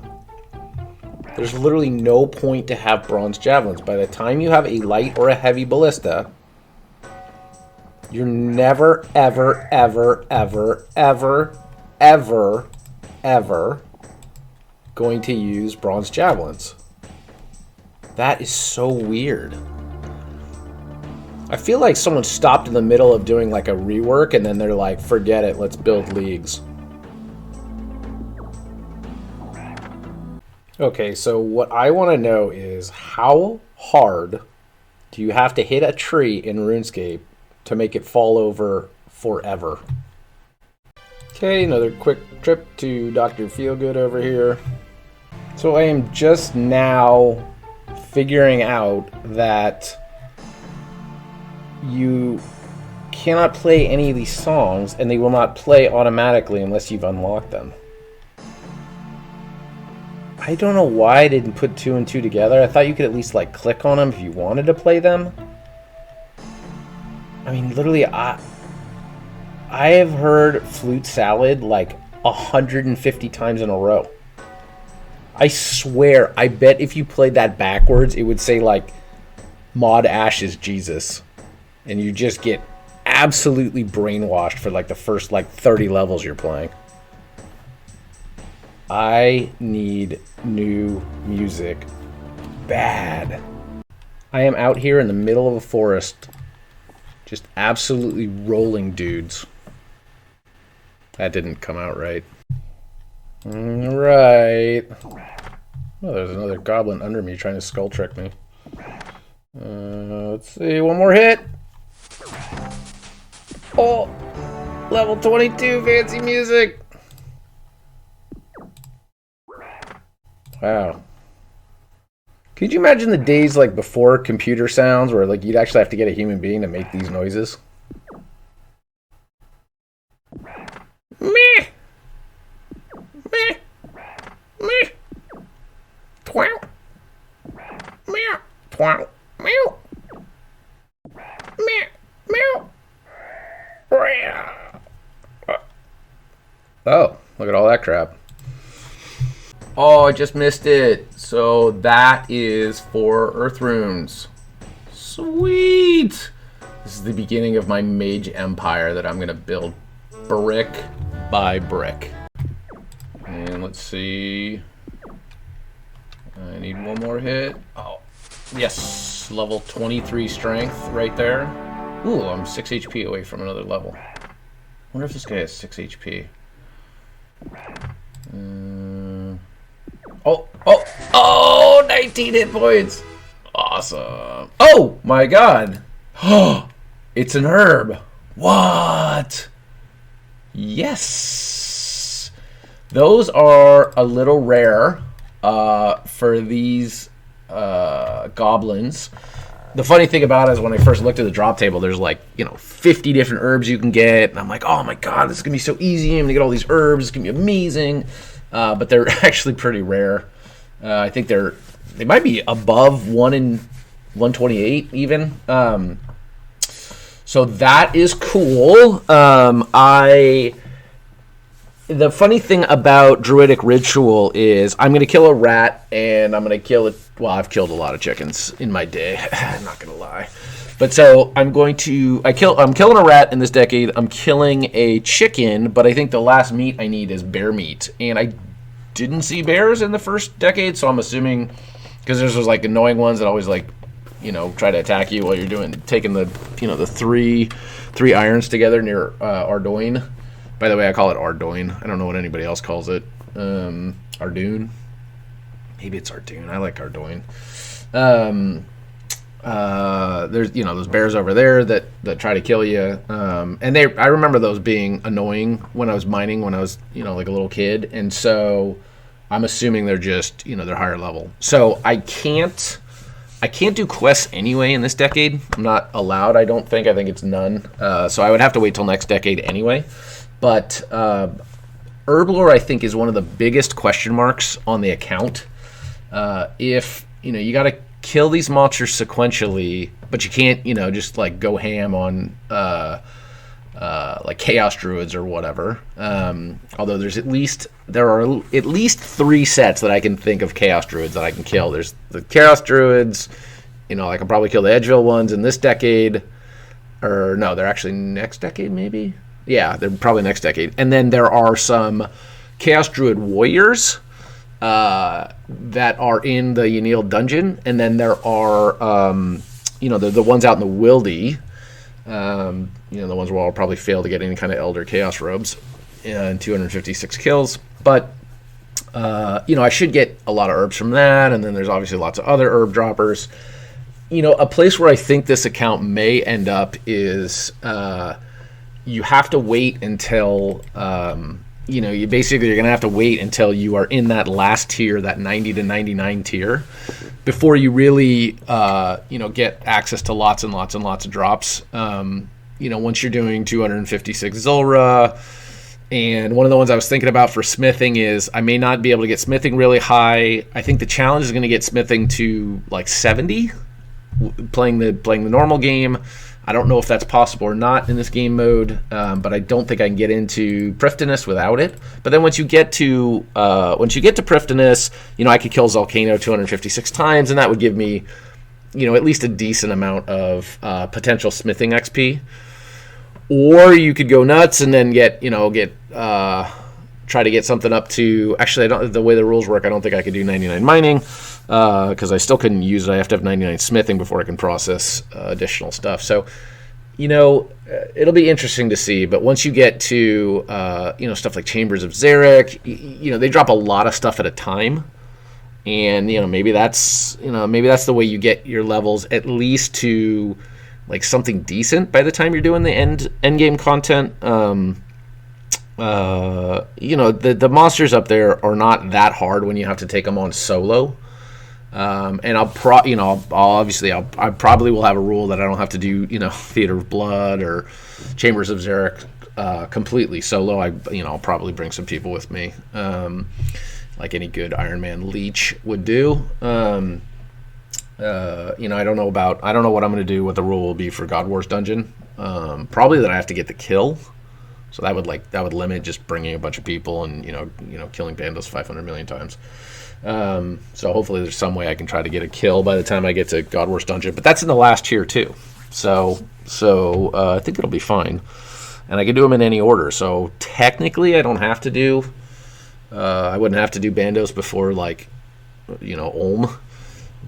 There's literally no point to have bronze javelins. By the time you have a light or a heavy ballista, you're never, ever, ever, ever, ever, ever, ever going to use bronze javelins. That is so weird. I feel like someone stopped in the middle of doing like a rework and then they're like, forget it, let's build leagues. Okay, so what I want to know is how hard do you have to hit a tree in RuneScape to make it fall over forever? Okay, another quick trip to Dr. Feelgood over here. So I am just now figuring out that you cannot play any of these songs and they will not play automatically unless you've unlocked them. I don't know why I didn't put 2 and 2 together. I thought you could at least like click on them if you wanted to play them. I mean, literally, I have heard Flute Salad like 150 times in a row. I swear, I bet if you played that backwards, it would say like Maud Ash's Jesus. And you just get absolutely brainwashed for like the first like 30 levels you're playing. I need new music bad. I am out here in the middle of a forest, just absolutely rolling dudes. That didn't come out right. Alright. Oh, there's another goblin under me trying to skull trick me. Let's see, one more hit. Oh, level 22, fancy music. Wow. Could you imagine the days like before computer sounds where like you'd actually have to get a human being to make these noises? Meh. Meh. Meh. Twow. Meow. Twow. Meow. Meow. Meow. Oh, look at all that crap. Oh, I just missed it. So that is 4 Earth Runes. Sweet! This is the beginning of my mage empire that I'm going to build brick by brick. And let's see. I need one more hit. Oh, yes. Level 23 strength right there. Ooh, I'm 6 HP away from another level. I wonder if this guy has 6 HP. Oh, 19 hit points. Awesome. Oh, my God. Oh, it's an herb. What? Yes. Those are a little rare for these goblins. The funny thing about it is when I first looked at the drop table, there's like, 50 different herbs you can get. And I'm like, oh my God, this is going to be so easy. I'm going to get all these herbs. It's going to be amazing. But they're actually pretty rare. I think they might be above 1 in 128 even. So that is cool. The funny thing about Druidic Ritual is I'm going to kill a rat, and I'm going to kill it. Well, I've killed a lot of chickens in my day. I'm not going to lie. But so I'm killing a rat in this decade. I'm killing a chicken, but I think the last meat I need is bear meat. And I didn't see bears in the first decade, so I'm assuming, because there's those like annoying ones that always like, try to attack you while you're taking the, the three irons together near Ardoin. By the way, I call it Ardoin. I don't know what anybody else calls it. Ardoon. Maybe it's Ardoon. I like Ardoin. There's those bears over there that try to kill you. And I remember those being annoying when I was mining when I was like a little kid. And so I'm assuming they're just they're higher level. So I can't do quests anyway in this decade. I'm not allowed. I don't think. I think it's none. So I would have to wait till next decade anyway. But Herblore, I think, is one of the biggest question marks on the account. If you got to kill these monsters sequentially, but you can't just like go ham on like Chaos Druids or whatever. Although there are at least 3 sets that I can think of Chaos Druids that I can kill. There's the Chaos Druids. I can probably kill the Edgeville ones in this decade, or no, they're actually next decade maybe. Yeah, they're probably next decade. And then there are some Chaos Druid Warriors that are in the Yaneel dungeon. And then there are, the ones out in the Wildy. The ones where I'll probably fail to get any kind of Elder Chaos Robes and 256 kills. But, I should get a lot of herbs from that. And then there's obviously lots of other herb droppers. A place where I think this account may end up is... you have to wait until, you're going to have to wait until you are in that last tier, that 90 to 99 tier, before you really, get access to lots and lots and lots of drops. Once you're doing 256 Zulrah, and one of the ones I was thinking about for smithing is I may not be able to get smithing really high. I think the challenge is going to get smithing to like 70, playing the normal game. I don't know if that's possible or not in this game mode, but I don't think I can get into Prifddinas without it. But then once you get to Prifddinas, I could kill Zalcano 256 times, and that would give me, at least a decent amount of potential smithing XP. Or you could go nuts and then try to get something up to. Actually, the way the rules work, I don't think I could do 99 mining. Because I still couldn't use it. I have to have 99 smithing before I can process additional stuff. So, it'll be interesting to see. But once you get to, stuff like Chambers of Xeric, they drop a lot of stuff at a time. And, maybe that's the way you get your levels at least to, like, something decent by the time you're doing the end game content. The monsters up there are not that hard when you have to take them on solo. And I probably will have a rule that I don't have to do, Theater of Blood or Chambers of Xeric completely solo. I'll probably bring some people with me, like any good Iron Man leech would do. I don't know what I'm going to do. What the rule will be for God Wars Dungeon. Probably that I have to get the kill. So that would limit just bringing a bunch of people and killing Bandos 500 million times. So hopefully there's some way I can try to get a kill by the time I get to God Wars Dungeon, but that's in the last tier too. So I think it'll be fine, and I can do them in any order. So technically, I don't have to do. I wouldn't have to do Bandos before Ulm,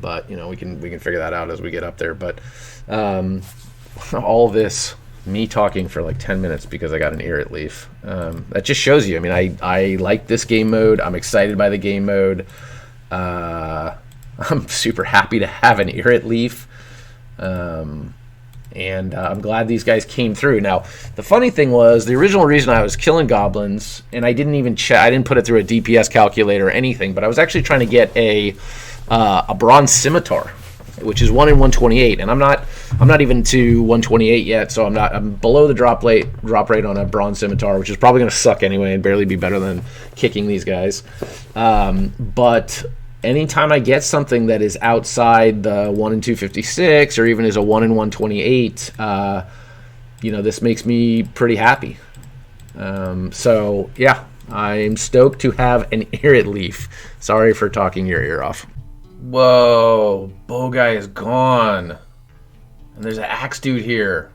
but we can figure that out as we get up there. But all this. Me talking for like 10 minutes because I got an Irrit Leaf. That just shows you. I mean, I like this game mode. I'm excited by the game mode. I'm super happy to have an Irrit Leaf. And I'm glad these guys came through. Now, the funny thing was, the original reason I was killing goblins, and I didn't even I didn't put it through a DPS calculator or anything, but I was actually trying to get a bronze scimitar, which is 1 in 128, and I'm not even to 128 yet, so I'm below the drop rate on a bronze scimitar, which is probably going to suck anyway and barely be better than kicking these guys. But anytime I get something that is outside the 1 in 256 or even is a 1 in 128, this makes me pretty happy. So, yeah, I'm stoked to have an Irrit Leaf. Sorry for talking your ear off. Whoa, bow guy is gone. And there's an axe dude here.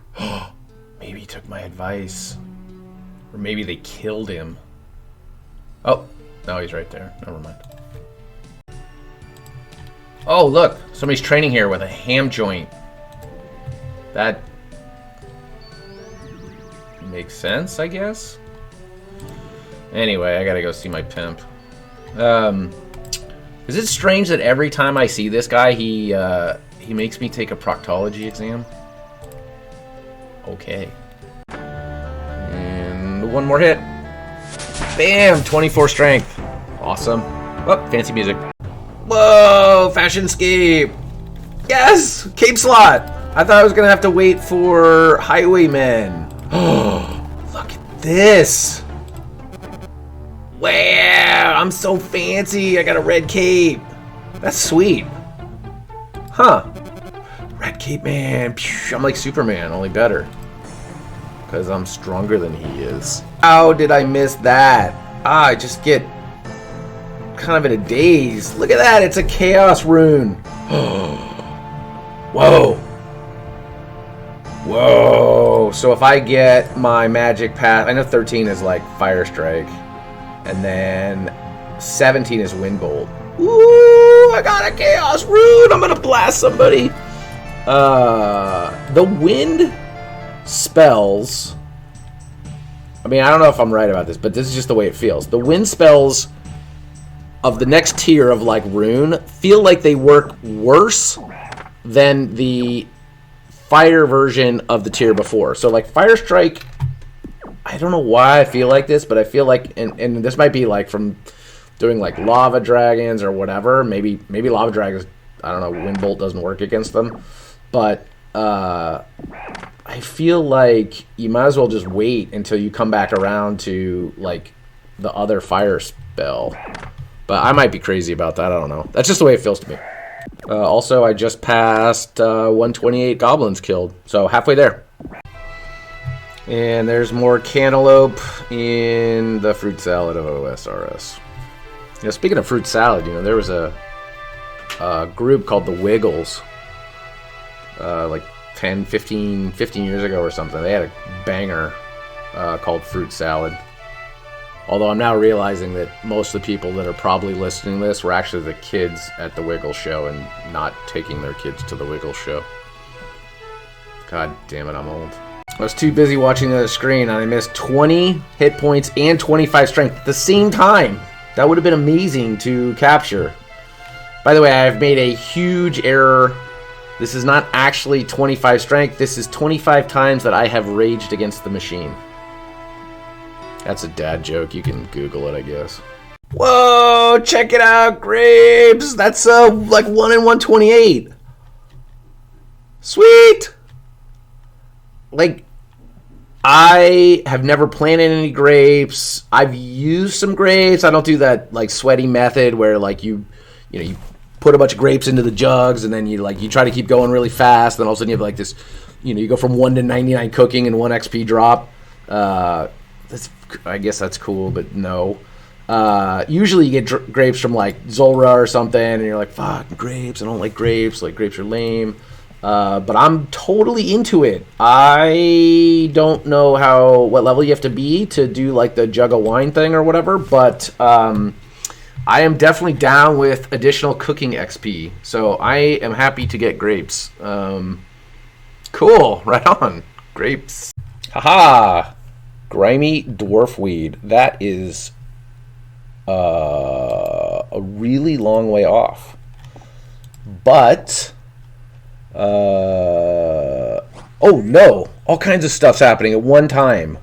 Maybe he took my advice. Or maybe they killed him. Oh, no, he's right there. Never mind. Oh, look, somebody's training here with a ham joint. That makes sense, I guess. Anyway, I gotta go see my pimp. Is it strange that every time I see this guy, he makes me take a Proctology exam? Okay. And one more hit. Bam! 24 strength. Awesome. Oh, fancy music. Whoa! Fashionscape! Yes! Cape slot! I thought I was gonna have to wait for Highwaymen. Oh, look at this! Wow! I'm so fancy! I got a red cape! That's sweet. Huh. Red cape man. I'm like Superman, only better. Because I'm stronger than he is. How did I miss that? I just get kind of in a daze. Look at that! It's a chaos rune! Whoa! Whoa! So if I get my magic path, I know 13 is like Fire Strike, and then 17 is Wind Bolt. Ooh! I got a chaos rune! I'm gonna blast somebody! The wind spells, I mean, I don't know if I'm right about this, but this is just the way it feels. The wind spells of the next tier of like Rune feel like they work worse than the fire version of the tier before. So like Fire Strike, I don't know why I feel like this, but I feel like, and this might be like from doing like Lava Dragons or whatever. Maybe Lava Dragons, I don't know, Wind Bolt doesn't work against them. But I feel like you might as well just wait until you come back around to like the other fire spell. But I might be crazy about that. I don't know. That's just the way it feels to me. Also, I just passed 128 goblins killed. So halfway there. And there's more cantaloupe in the fruit salad of OSRS. Speaking of fruit salad, there was a group called the Wiggles. Like 10, 15 years ago or something. They had a banger called Fruit Salad. Although I'm now realizing that most of the people that are probably listening to this were actually the kids at the Wiggle show and not taking their kids to the Wiggle show. God damn it, I'm old. I was too busy watching the screen and I missed 20 hit points and 25 strength at the same time. That would have been amazing to capture. By the way, I've made a huge error. This is not actually 25 strength. This is 25 times that I have raged against the machine. That's a dad joke. You can Google it, I guess. Whoa! Check it out, grapes! That's like 1 in 128. Sweet! Like, I have never planted any grapes. I've used some grapes. I don't do that like sweaty method where like you put a bunch of grapes into the jugs and then you try to keep going really fast. Then all of a sudden you have like this, you go from 1 to 99 cooking and 1 XP drop. I guess that's cool, but no. Usually you get grapes from like Zolra or something, and you're like, fuck, grapes, I don't like grapes. Like, grapes are lame. But I'm totally into it. I don't know what level you have to be to do like the jug of wine thing or whatever, but I am definitely down with additional cooking XP. So I am happy to get grapes. Cool, right on. Grapes. Haha! Grimy dwarfweed. That is a really long way off. But oh no, all kinds of stuff's happening at one time.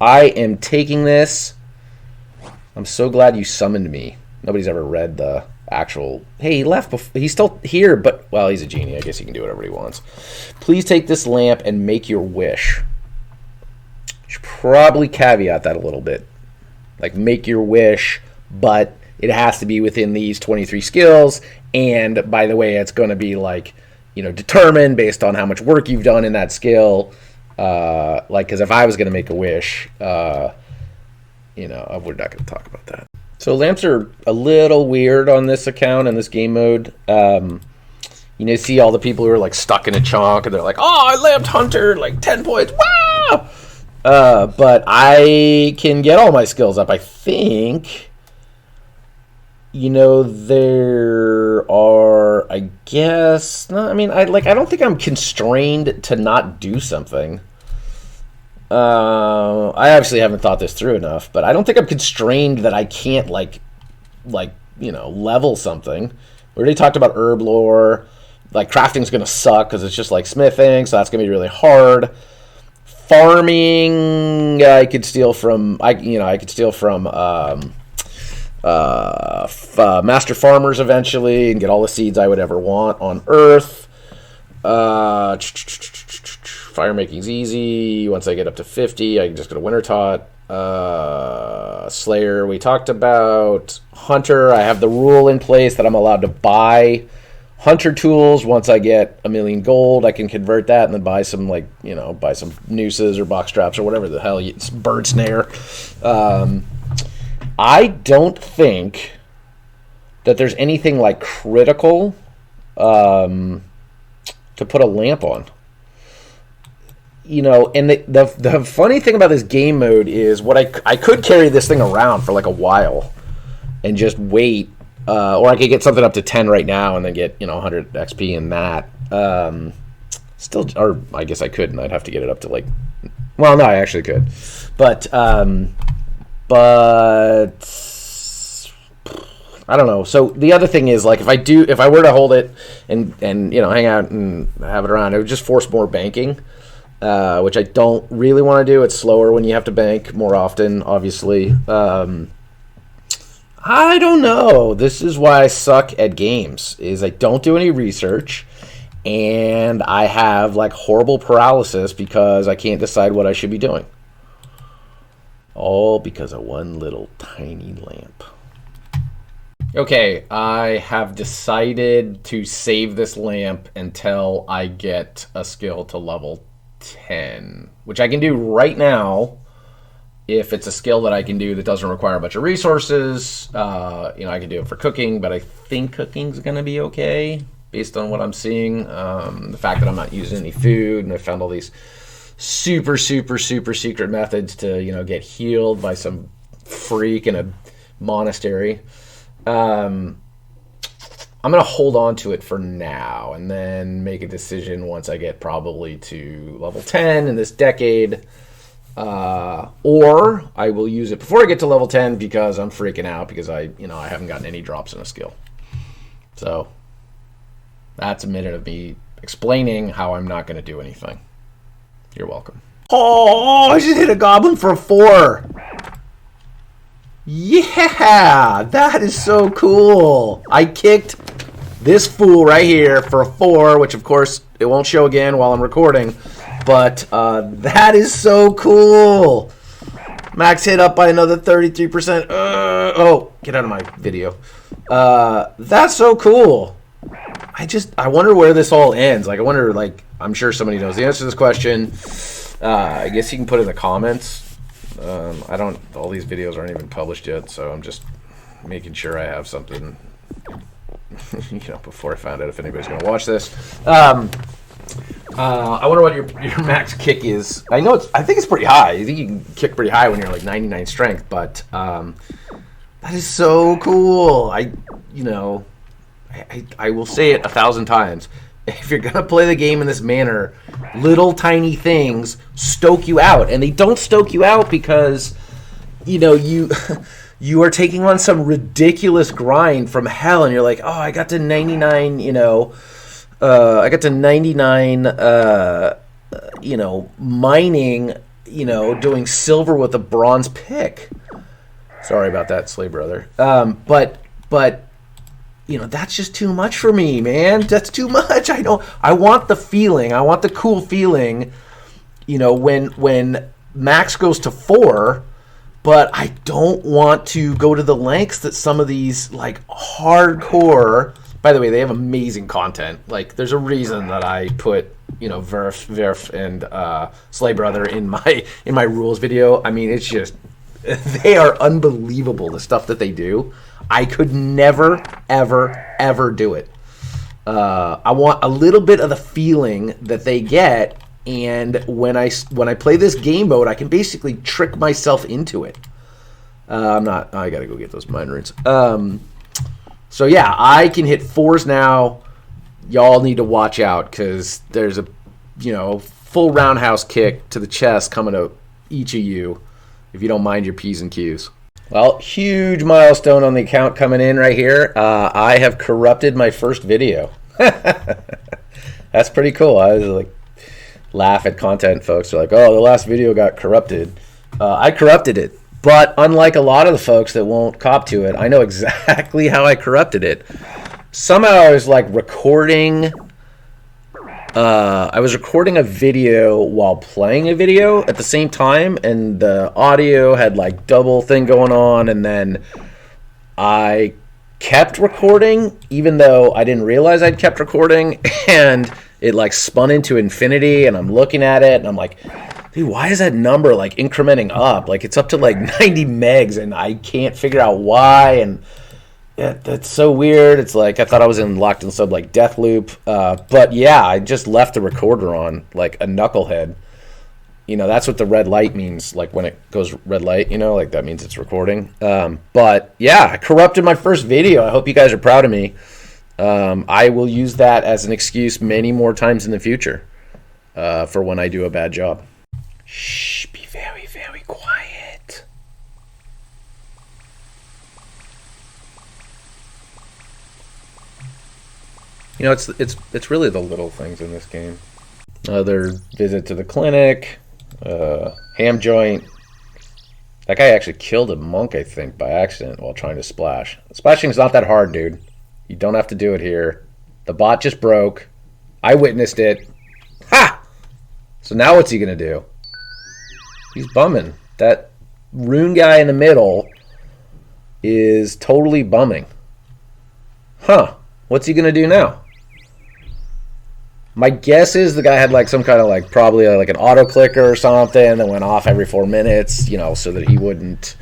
I am taking this. I'm so glad you summoned me. Nobody's ever read the actual, hey, he left before, he's still here, but well, he's a genie, I guess he can do whatever he wants. Please take this lamp and make your wish. Should probably caveat that a little bit. Like, make your wish, but it has to be within these 23 skills, and by the way, it's going to be like, determined based on how much work you've done in that skill. Like, because if I was going to make a wish, we're not going to talk about that. So lamps are a little weird on this account and this game mode. See all the people who are like stuck in a chunk and they're like, oh, I lamped Hunter, like 10 points. Wow! But I can get all my skills up, I think. There are, I guess, no, I don't think I'm constrained to not do something. I obviously haven't thought this through enough, but I don't think I'm constrained that I can't level something. We already talked about herb lore. Like, crafting's gonna suck because it's just like smithing, so that's gonna be really hard. Farming, I could steal from master farmers eventually and get all the seeds I would ever want on Earth. Fire making's easy. Once I get up to 50, I can just go to Winter Tot. Slayer, we talked about. Hunter, I have the rule in place that I'm allowed to buy Hunter tools. Once I get 1,000,000 gold, I can convert that and then buy some, buy some nooses or box traps or whatever the hell. It's bird snare. I don't think that there's anything like critical to put a lamp on. And the funny thing about this game mode is I could carry this thing around for like a while and just wait, or I could get something up to 10 right now and then get 100 XP in that. Or I guess I couldn't. I'd have to get it up to no, I actually could, but I don't know. So the other thing is, if I were to hold it and hang out and have it around, it would just force more banking, which I don't really want to do. It's slower when you have to bank more often, obviously. I don't know. This is why I suck at games, is I don't do any research, and I have horrible paralysis because I can't decide what I should be doing. All because of one little tiny lamp. Okay, I have decided to save this lamp until I get a skill to level 10, which I can do right now if it's a skill that I can do that doesn't require a bunch of resources. I can do it for cooking, but I think cooking's going to be okay based on what I'm seeing. The fact that I'm not using any food, and I found all these super, super, super secret methods to, get healed by some freak in a monastery. I'm going to hold on to it for now and then make a decision once I get probably to level 10 in this decade. Or I will use it before I get to level 10 because I'm freaking out because I haven't gotten any drops in a skill. So that's a minute of me explaining how I'm not going to do anything. You're welcome. Oh, I just hit a goblin for a 4. Yeah, that is so cool. I kicked this fool right here for a 4, which of course it won't show again while I'm recording. But that is so cool. Max hit up by another 33%. Oh, get out of my video. That's so cool. I wonder where this all ends. I wonder, I'm sure somebody knows the answer to this question. I guess you can put it in the comments. All these videos aren't even published yet, so I'm just making sure I have something, before I find out if anybody's going to watch this. I wonder what your max kick is. I think it's pretty high. I think you can kick pretty high when you're 99 strength, but that is so cool. I will say it 1,000 times. If you're going to play the game in this manner, little tiny things stoke you out. And they don't stoke you out because, you are taking on some ridiculous grind from hell. And you're like, oh, I got to 99, I got to 99, mining, doing silver with a bronze pick. Sorry about that, slave brother. But that's just too much for me, man. That's too much. I want the feeling. I want the cool feeling, when max goes to 4, but I don't want to go to the lengths that some of these, hardcore... By the way, they have amazing content. There's a reason that I put you know, Verf, and Slay Brother in my rules video. I mean, it's just they are unbelievable. The stuff that they do, I could never, ever do it. I want a little bit of the feeling that they get, and when I play this game mode, I can basically trick myself into it. I gotta go get those mind runes. So yeah, I can hit 4s now. Y'all need to watch out because there's a, you know, full roundhouse kick to the chest coming to each of you if you don't mind your P's and Q's. Well, huge milestone on the account coming in right here. I have corrupted my first video. That's pretty cool. I was like, laugh at content folks. They're like, oh, the last video got corrupted. I corrupted it. But unlike a lot of the folks that won't cop to it, I know exactly how I corrupted it. Somehow I was like recording... I was recording a video while playing a video at the same time, and the audio had like double thing going on, and then I kept recording even though I didn't realize I'd kept recording, and it like spun into infinity, and I'm looking at it and I'm like, dude, why is that number like incrementing up? Like it's up to like 90 megs and I can't figure out why, and yeah, that's so weird. It's like I thought I was locked in some like death loop. But yeah, I just left the recorder on like a knucklehead. You know, that's what the red light means. Like when it goes red light, you know, like that means it's recording. But yeah, I corrupted my first video. I hope you guys are proud of me. I will use that as an excuse many more times in the future for when I do a bad job. Shh, be very, very quiet. You know, it's really the little things in this game. Another visit to the clinic, ham joint. That guy actually killed a monk, I think, by accident while trying to splash. Splashing's not that hard, dude. You don't have to do it here. The bot just broke. I witnessed it. Ha! So now what's he gonna do? He's bumming. That rune guy in the middle is totally bumming. Huh. What's he gonna do now? My guess is the guy had like some kind of like probably like an auto clicker or something that went off every 4 minutes, you know, so that he wouldn't,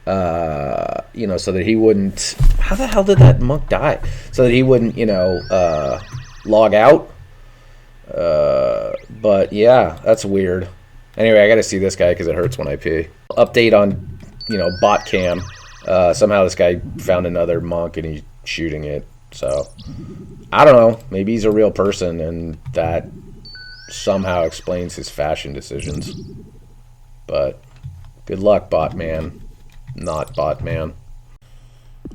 you know, so that he wouldn't. How the hell did that monk die? So that he wouldn't, you know, log out. But yeah, that's weird. Anyway, I got to see this guy because it hurts when I pee. Update on, you know, bot cam. Somehow this guy found another monk and he's shooting it. So, I don't know. Maybe he's a real person, and that somehow explains his fashion decisions. But, good luck, bot man. Not bot man.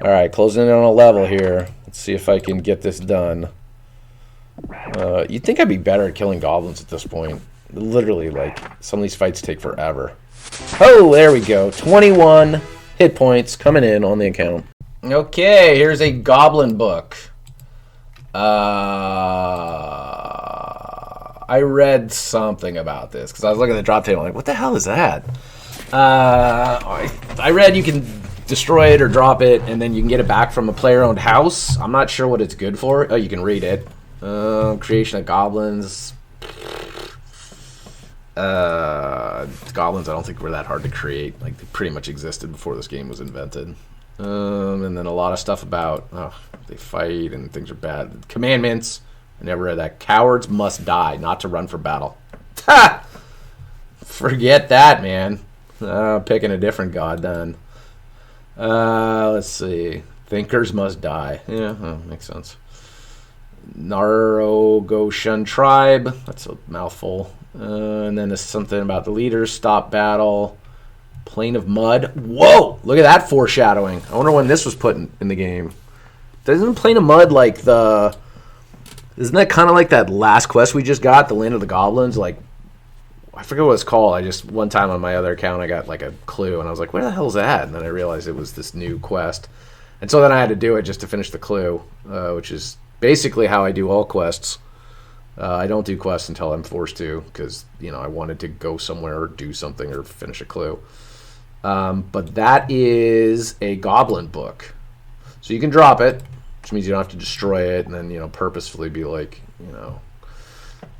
Alright, closing in on a level here. Let's see if I can get this done. You'd think I'd be better at killing goblins at this point. Literally, like, some of these fights take forever. Oh, there we go. 21 hit points coming in on the account. Okay, here's a Goblin book. I read something about this because I was looking at the drop table like, what the hell is that? I read you can destroy it or drop it, and then you can get it back from a player-owned house. I'm not sure what it's good for. Oh, you can read it. Creation of goblins. Goblins, I don't think were that hard to create. Like, they pretty much existed before this game was invented. And then a lot of stuff about they fight and things are bad. Commandments. I never read that. Cowards must die, not to run for battle. Ha! Forget that, man. Picking a different god then. Let's see. Thinkers must die. Yeah, makes sense. Narogoshan tribe. That's a mouthful. And then there's something about the leaders. Stop battle. Plane of Mud. Whoa! Look at that foreshadowing. I wonder when this was put in the game. Isn't Plane of Mud like the... Isn't that kind of like that last quest we just got? The Land of the Goblins? Like, I forget what it's called. I just, one time on my other account, I got like a clue. And I was like, where the hell is that? And then I realized it was this new quest. And so then I had to do it just to finish the clue. Which is basically how I do all quests. I don't do quests until I'm forced to. Because, you know, I wanted to go somewhere or do something or finish a clue. But that is a Goblin book. So you can drop it, which means you don't have to destroy it and then, you know, purposefully be like, you know,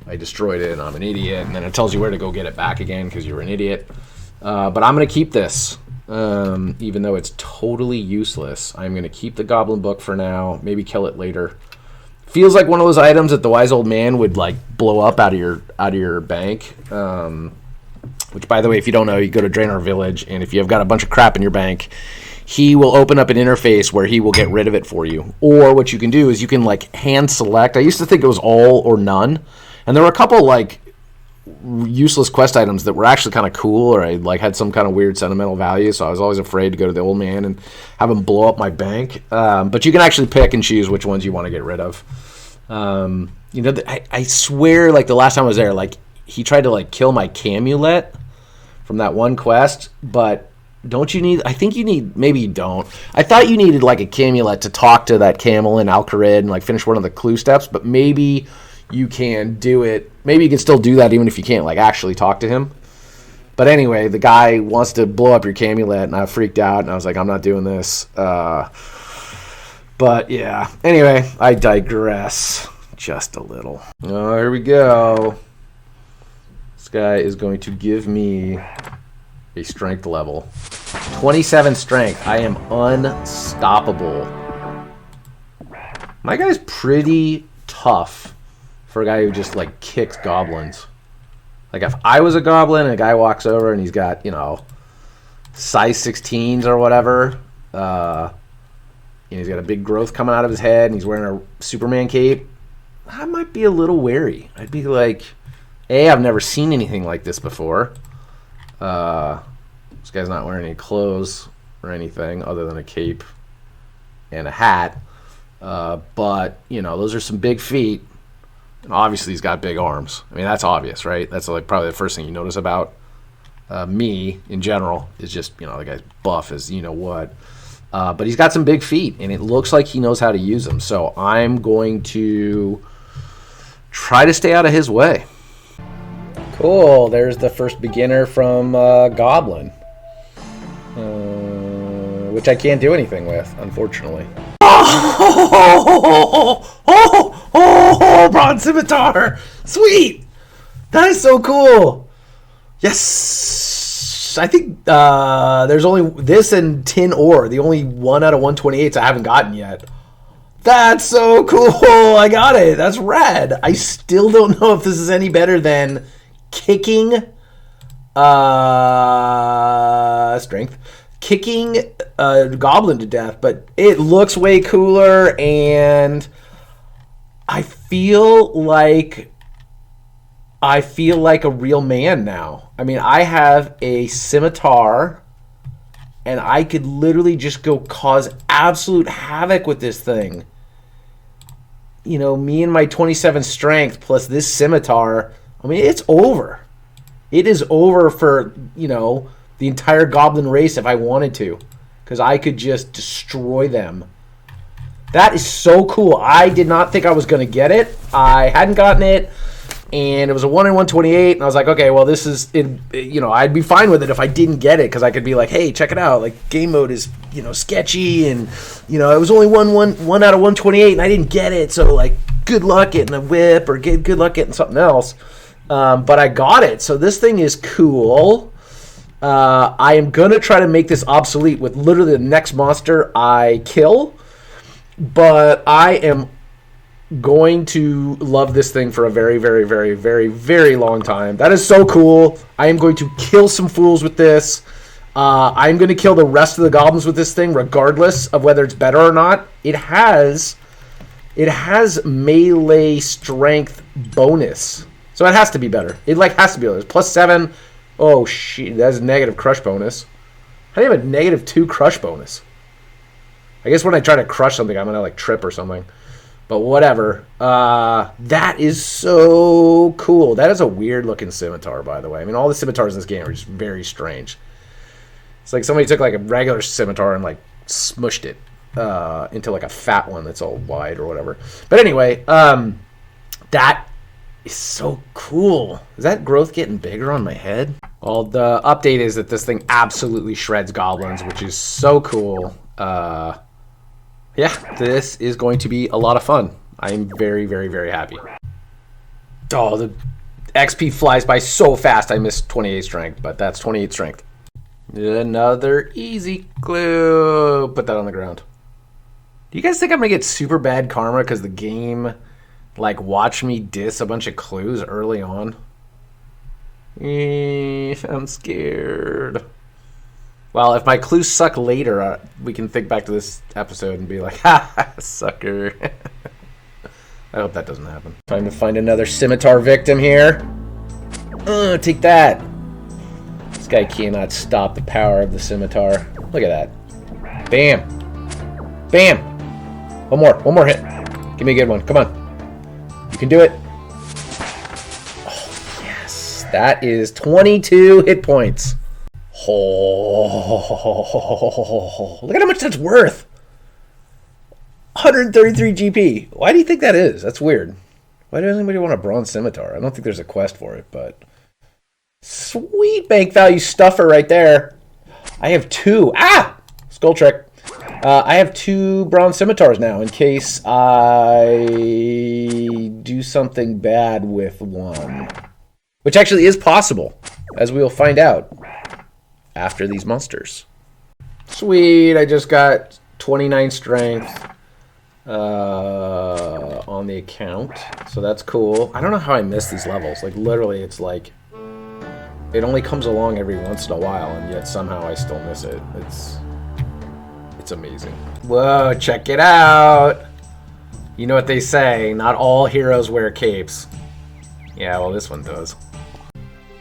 I destroyed it and I'm an idiot, and then it tells you where to go get it back again because you're an idiot. But I'm going to keep this, even though it's totally useless. I'm going to keep the Goblin book for now, maybe kill it later. Feels like one of those items that the wise old man would like blow up out of your bank. Which, by the way, if you don't know, you go to Draenor Village, and if you've got a bunch of crap in your bank, he will open up an interface where he will get rid of it for you. Or what you can do is you can like hand select. I used to think it was all or none, and there were a couple like useless quest items that were actually kind of cool, or I like had some kind of weird sentimental value. So I was always afraid to go to the old man and have him blow up my bank. But you can actually pick and choose which ones you want to get rid of. You know, I swear, like the last time I was there, like he tried to like kill my Camulet from that one quest, but don't you need, I think you need, maybe you don't. I thought you needed like a Camulet to talk to that camel in Alcarid and like finish one of the clue steps, but maybe you can do it, maybe you can still do that even if you can't like actually talk to him. But anyway, the guy wants to blow up your Camulet, and I freaked out, and I was like, I'm not doing this. But yeah, anyway, I digress just a little. Oh, here we go. This guy is going to give me a strength level. 27 strength. I am unstoppable. My guy's pretty tough for a guy who just like kicks goblins. Like if I was a goblin and a guy walks over and he's got, you know, size 16s or whatever, he's got a big growth coming out of his head and he's wearing a Superman cape, I might be a little wary. I'd be like, I've never seen anything like this before. This guy's not wearing any clothes or anything other than a cape and a hat. But, you know, those are some big feet. And obviously he's got big arms. I mean, that's obvious, right? That's like probably the first thing you notice about me in general is just, you know, the guy's buff as you know what. But he's got some big feet, and it looks like he knows how to use them. So I'm going to try to stay out of his way. Cool. There's the first beginner from Goblin, which I can't do anything with, unfortunately. Oh, Bronze Scimitar! Sweet! That is so cool! Yes! I think there's only this and Tin Ore, the only 1 out of 128s I haven't gotten yet. That's so cool! I got it! That's rad! I still don't know if this is any better than kicking strength. Kicking a goblin to death, but it looks way cooler, and I feel like a real man now. I mean, I have a scimitar, and I could literally just go cause absolute havoc with this thing. You know, me and my 27 strength plus this scimitar, I mean, it's over. It is over for, you know, the entire goblin race if I wanted to, because I could just destroy them. That is so cool. I did not think I was going to get it. I hadn't gotten it, and it was a 1 in 128, and I was like, okay, well, this is, you know, I'd be fine with it if I didn't get it, because I could be like, hey, check it out. Like, game mode is, you know, sketchy, and, you know, it was only 1 out of 128, and I didn't get it, so, like, good luck getting a whip, or good luck getting something else. But I got it, so this thing is cool. I am going to try to make this obsolete with literally the next monster I kill, but I am going to love this thing for a very, very, very, very, very long time. That is so cool. I am going to kill some fools with this. I'm going to kill the rest of the goblins with this thing, regardless of whether it's better or not. It has melee strength bonus, so it has to be better. It like has to be better. Plus 7. Oh, shit, that's a negative crush bonus. How do you have a -2 crush bonus? I guess when I try to crush something, I'm going to, like, trip or something. But whatever. That is so cool. That is a weird-looking scimitar, by the way. I mean, all the scimitars in this game are just very strange. It's like somebody took, like, a regular scimitar and, like, smushed it into, like, a fat one that's all wide or whatever. But anyway, that is so cool. Is that growth getting bigger on my head? Well, the update is that this thing absolutely shreds goblins, which is so cool. Yeah, this is going to be a lot of fun. I'm very, very, very happy. Oh, the XP flies by so fast. I missed 28 strength, but that's 28 strength. Another easy clue. Put that on the ground. Do you guys think I'm going to get super bad karma because the game, like, watched me diss a bunch of clues early on? I'm scared. Well, if my clues suck later, we can think back to this episode and be like, ha, sucker. I hope that doesn't happen. Time to find another scimitar victim here. Take that. This guy cannot stop the power of the scimitar. Look at that. Bam. Bam. One more hit. Give me a good one. Come on. You can do it. Oh, yes. That is 22 hit points. Oh, look at how much that's worth. 133 GP. Why do you think that is? That's weird. Why does anybody want a bronze scimitar? I don't think there's a quest for it, but sweet bank value stuffer right there. I have 2. Skull trick. I have 2 bronze scimitars now in case I do something bad with one, which actually is possible, as we will find out after these monsters. Sweet. I just got 29 strength on the account, so that's cool. I don't know how I miss these levels. Like, literally, it's like it only comes along every once in a while, and yet somehow I still miss it. It's amazing. Whoa, check it out. You know what they say, not all heroes wear capes. Yeah, well, this one does.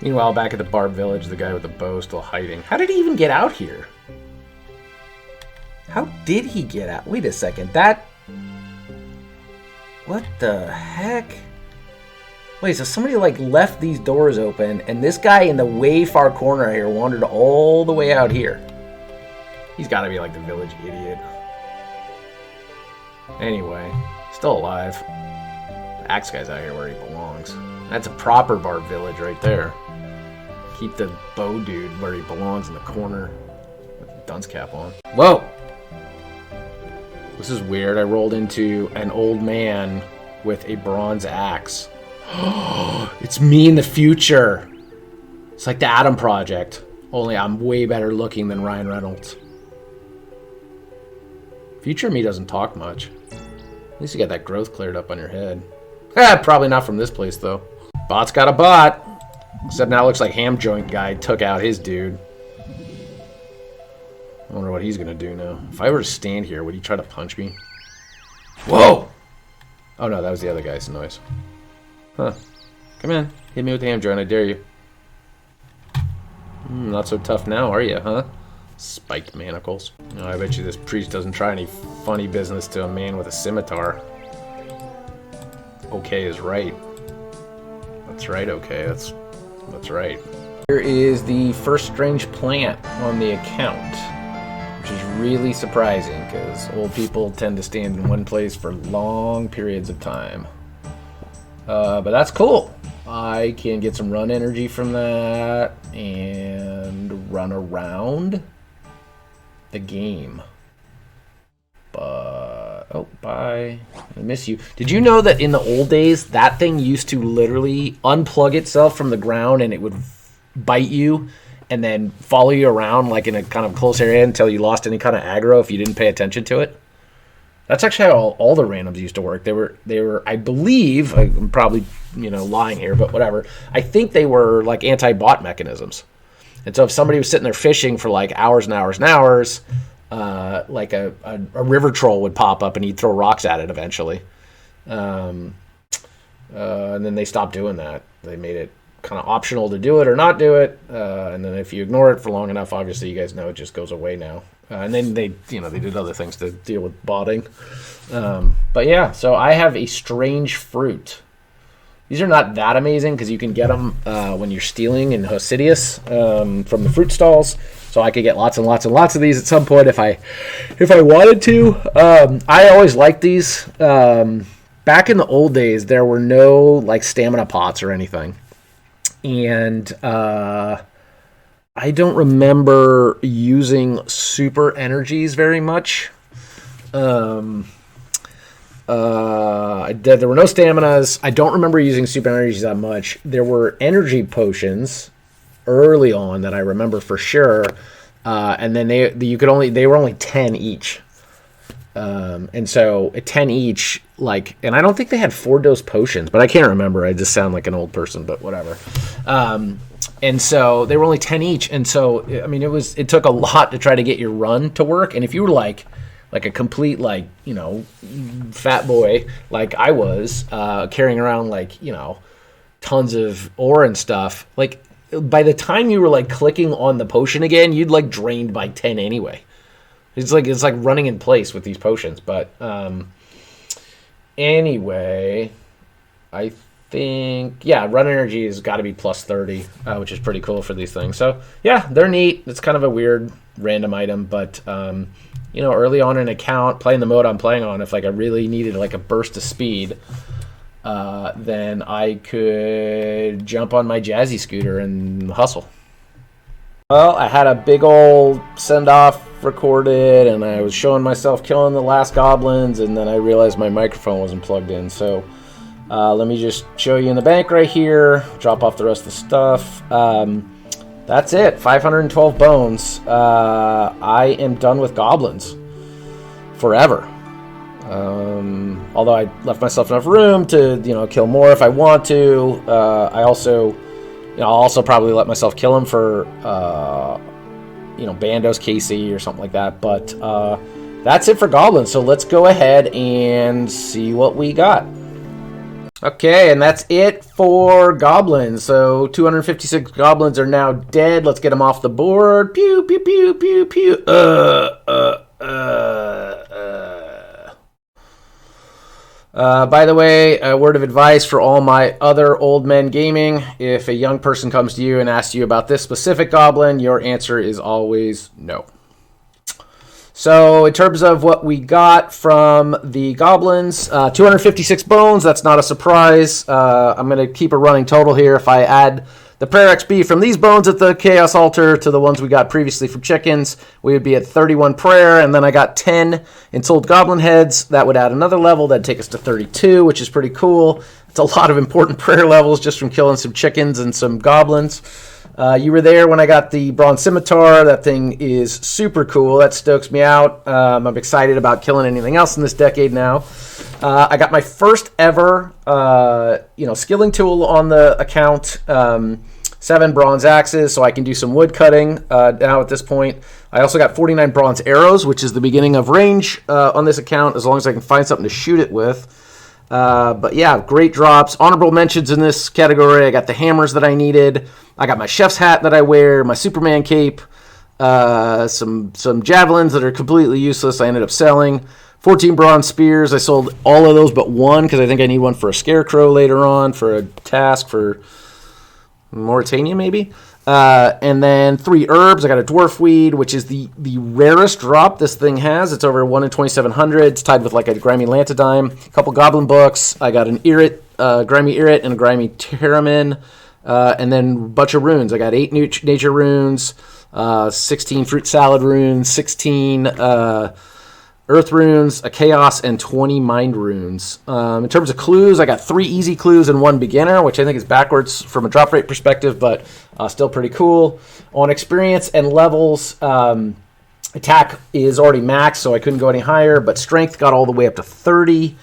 Meanwhile, back at the Barb Village, the guy with the bow is still hiding. How did he even get out here? How did he get out? Wait a second, that... What the heck? Wait, so somebody like left these doors open, and this guy in the way far corner here wandered all the way out here. He's got to be like the village idiot. Anyway, still alive. The axe guy's out here where he belongs. That's a proper Barb Village right there. Keep the bow dude where he belongs in the corner with the dunce cap on. Whoa! This is weird. I rolled into an old man with a bronze axe. It's me in the future. It's like the Adam Project, only I'm way better looking than Ryan Reynolds. Future me doesn't talk much. At least you got that growth cleared up on your head. Probably not from this place, though. Bot's got a bot. Except now it looks like Ham Joint Guy took out his dude. I wonder what he's going to do now. If I were to stand here, would he try to punch me? Whoa! Oh, no, that was the other guy's noise. Huh. Come in. Hit me with the Ham Joint, I dare you. Not so tough now, are you, huh? Spiked manacles. No, I bet you this priest doesn't try any funny business to a man with a scimitar. Okay is right. That's right, okay. That's right. Here is the first strange plant on the account, which is really surprising because old people tend to stand in one place for long periods of time. But that's cool. I can get some run energy from that and run around the game. But oh, bye. I miss you. Did you know that in the old days that thing used to literally unplug itself from the ground and it would bite you and then follow you around like in a kind of close area until you lost any kind of aggro if you didn't pay attention to it? That's actually how all the randoms used to work. They were I believe, I'm probably, lying here, but whatever. I think they were like anti-bot mechanisms. And so if somebody was sitting there fishing for like hours and hours and hours, like a river troll would pop up and he'd throw rocks at it eventually. And then they stopped doing that. They made it kind of optional to do it or not do it. And then if you ignore it for long enough, obviously you guys know it just goes away now. And then they did other things to deal with botting. But yeah, so I have a strange fruit. These are not that amazing because you can get them when you're stealing in Hosidius from the fruit stalls. So I could get lots and lots and lots of these at some point if I wanted to. I always liked these. Back in the old days, there were no like stamina pots or anything, and I don't remember using super energies very much. There were no staminas. I don't remember using super energies that much. There were energy potions early on that I remember for sure, and then they were only 10 each. And so at 10 each, like, and I don't think they had 4-dose potions, but I can't remember. I just sound like an old person, but whatever. And so they were only 10 each. And so, I mean, it took a lot to try to get your run to work. And if you were like a complete, like, you know, fat boy, like I was, carrying around, like, you know, tons of ore and stuff, like by the time you were like clicking on the potion again, you'd like drained by 10 anyway. It's like running in place with these potions. But anyway, I think, yeah, run energy has got to be plus 30, which is pretty cool for these things. So yeah, they're neat. It's kind of a weird random item, but you know, early on in an account, playing the mode I'm playing on, if like I really needed like a burst of speed, then I could jump on my Jazzy scooter and hustle. Well, I had a big old send-off recorded, and I was showing myself killing the last goblins, and then I realized my microphone wasn't plugged in. So let me just show you in the bank right here, drop off the rest of the stuff. That's it, 512 bones. I am done with goblins forever. Although I left myself enough room to, you know, kill more if I want to. I'll also probably let myself kill him for, you know, Bandos KC or something like that. But that's it for goblins. So let's go ahead and see what we got. Okay, and that's it for goblins. So 256 goblins are now dead. Let's get them off the board. Pew, pew, pew, pew, pew. By the way, a word of advice for all my other Ole Man Gaming. If a young person comes to you and asks you about this specific goblin, your answer is always no. So in terms of what we got from the goblins, 256 bones, that's not a surprise. I'm going to keep a running total here. If I add the prayer XP from these bones at the Chaos Altar to the ones we got previously from chickens, we would be at 31 prayer, and then I got 10 in sold goblin heads. That would add another level. That'd take us to 32, which is pretty cool. It's a lot of important prayer levels just from killing some chickens and some goblins. You were there when I got the Bronze Scimitar. That thing is super cool. That stokes me out. I'm excited about killing anything else in this decade now. I got my first ever, skilling tool on the account. 7 bronze axes, so I can do some wood cutting now at this point. I also got 49 bronze arrows, which is the beginning of range on this account, as long as I can find something to shoot it with. But yeah, great drops. Honorable mentions in this category. I got the hammers that I needed. I got my chef's hat that I wear, my Superman cape, some javelins that are completely useless I ended up selling. 14 bronze spears. I sold all of those but one because I think I need one for a scarecrow later on for a task for Mauritania maybe. And then 3 herbs. I got a dwarf weed, which is the rarest drop this thing has. It's over 1 in 2,700. It's tied with like a grimy lantidime. A couple goblin books. I got an grimy irit and a grimy pteromin. And then a bunch of runes. I got 8 nature runes, 16 fruit salad runes, 16 earth runes, a chaos, and 20 mind runes. In terms of clues, I got 3 easy clues and 1 beginner, which I think is backwards from a drop rate perspective, but still pretty cool. On experience and levels, attack is already maxed, so I couldn't go any higher, but strength got all the way up to 30.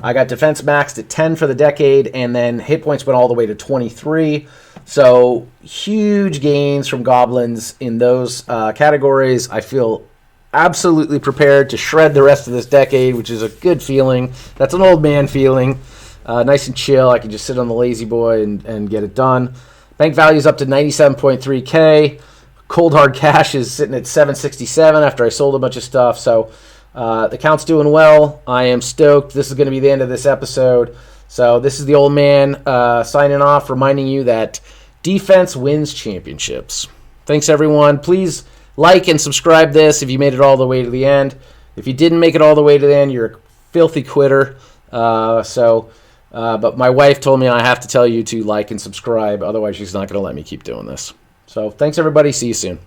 I got defense maxed at 10 for the decade, and then hit points went all the way to 23. So huge gains from goblins in those categories. I feel absolutely prepared to shred the rest of this decade, which is a good feeling. That's an old man feeling. Nice and chill. I can just sit on the lazy boy and get it done. Bank value is up to 97.3K. Cold hard cash is sitting at 767 after I sold a bunch of stuff. So the account's doing well. I am stoked. This is going to be the end of this episode. So this is the old man signing off, reminding you that defense wins championships. Thanks, everyone. Please like and subscribe this if you made it all the way to the end. If you didn't make it all the way to the end, you're a filthy quitter. But my wife told me I have to tell you to like and subscribe. Otherwise, she's not going to let me keep doing this. So thanks, everybody. See you soon.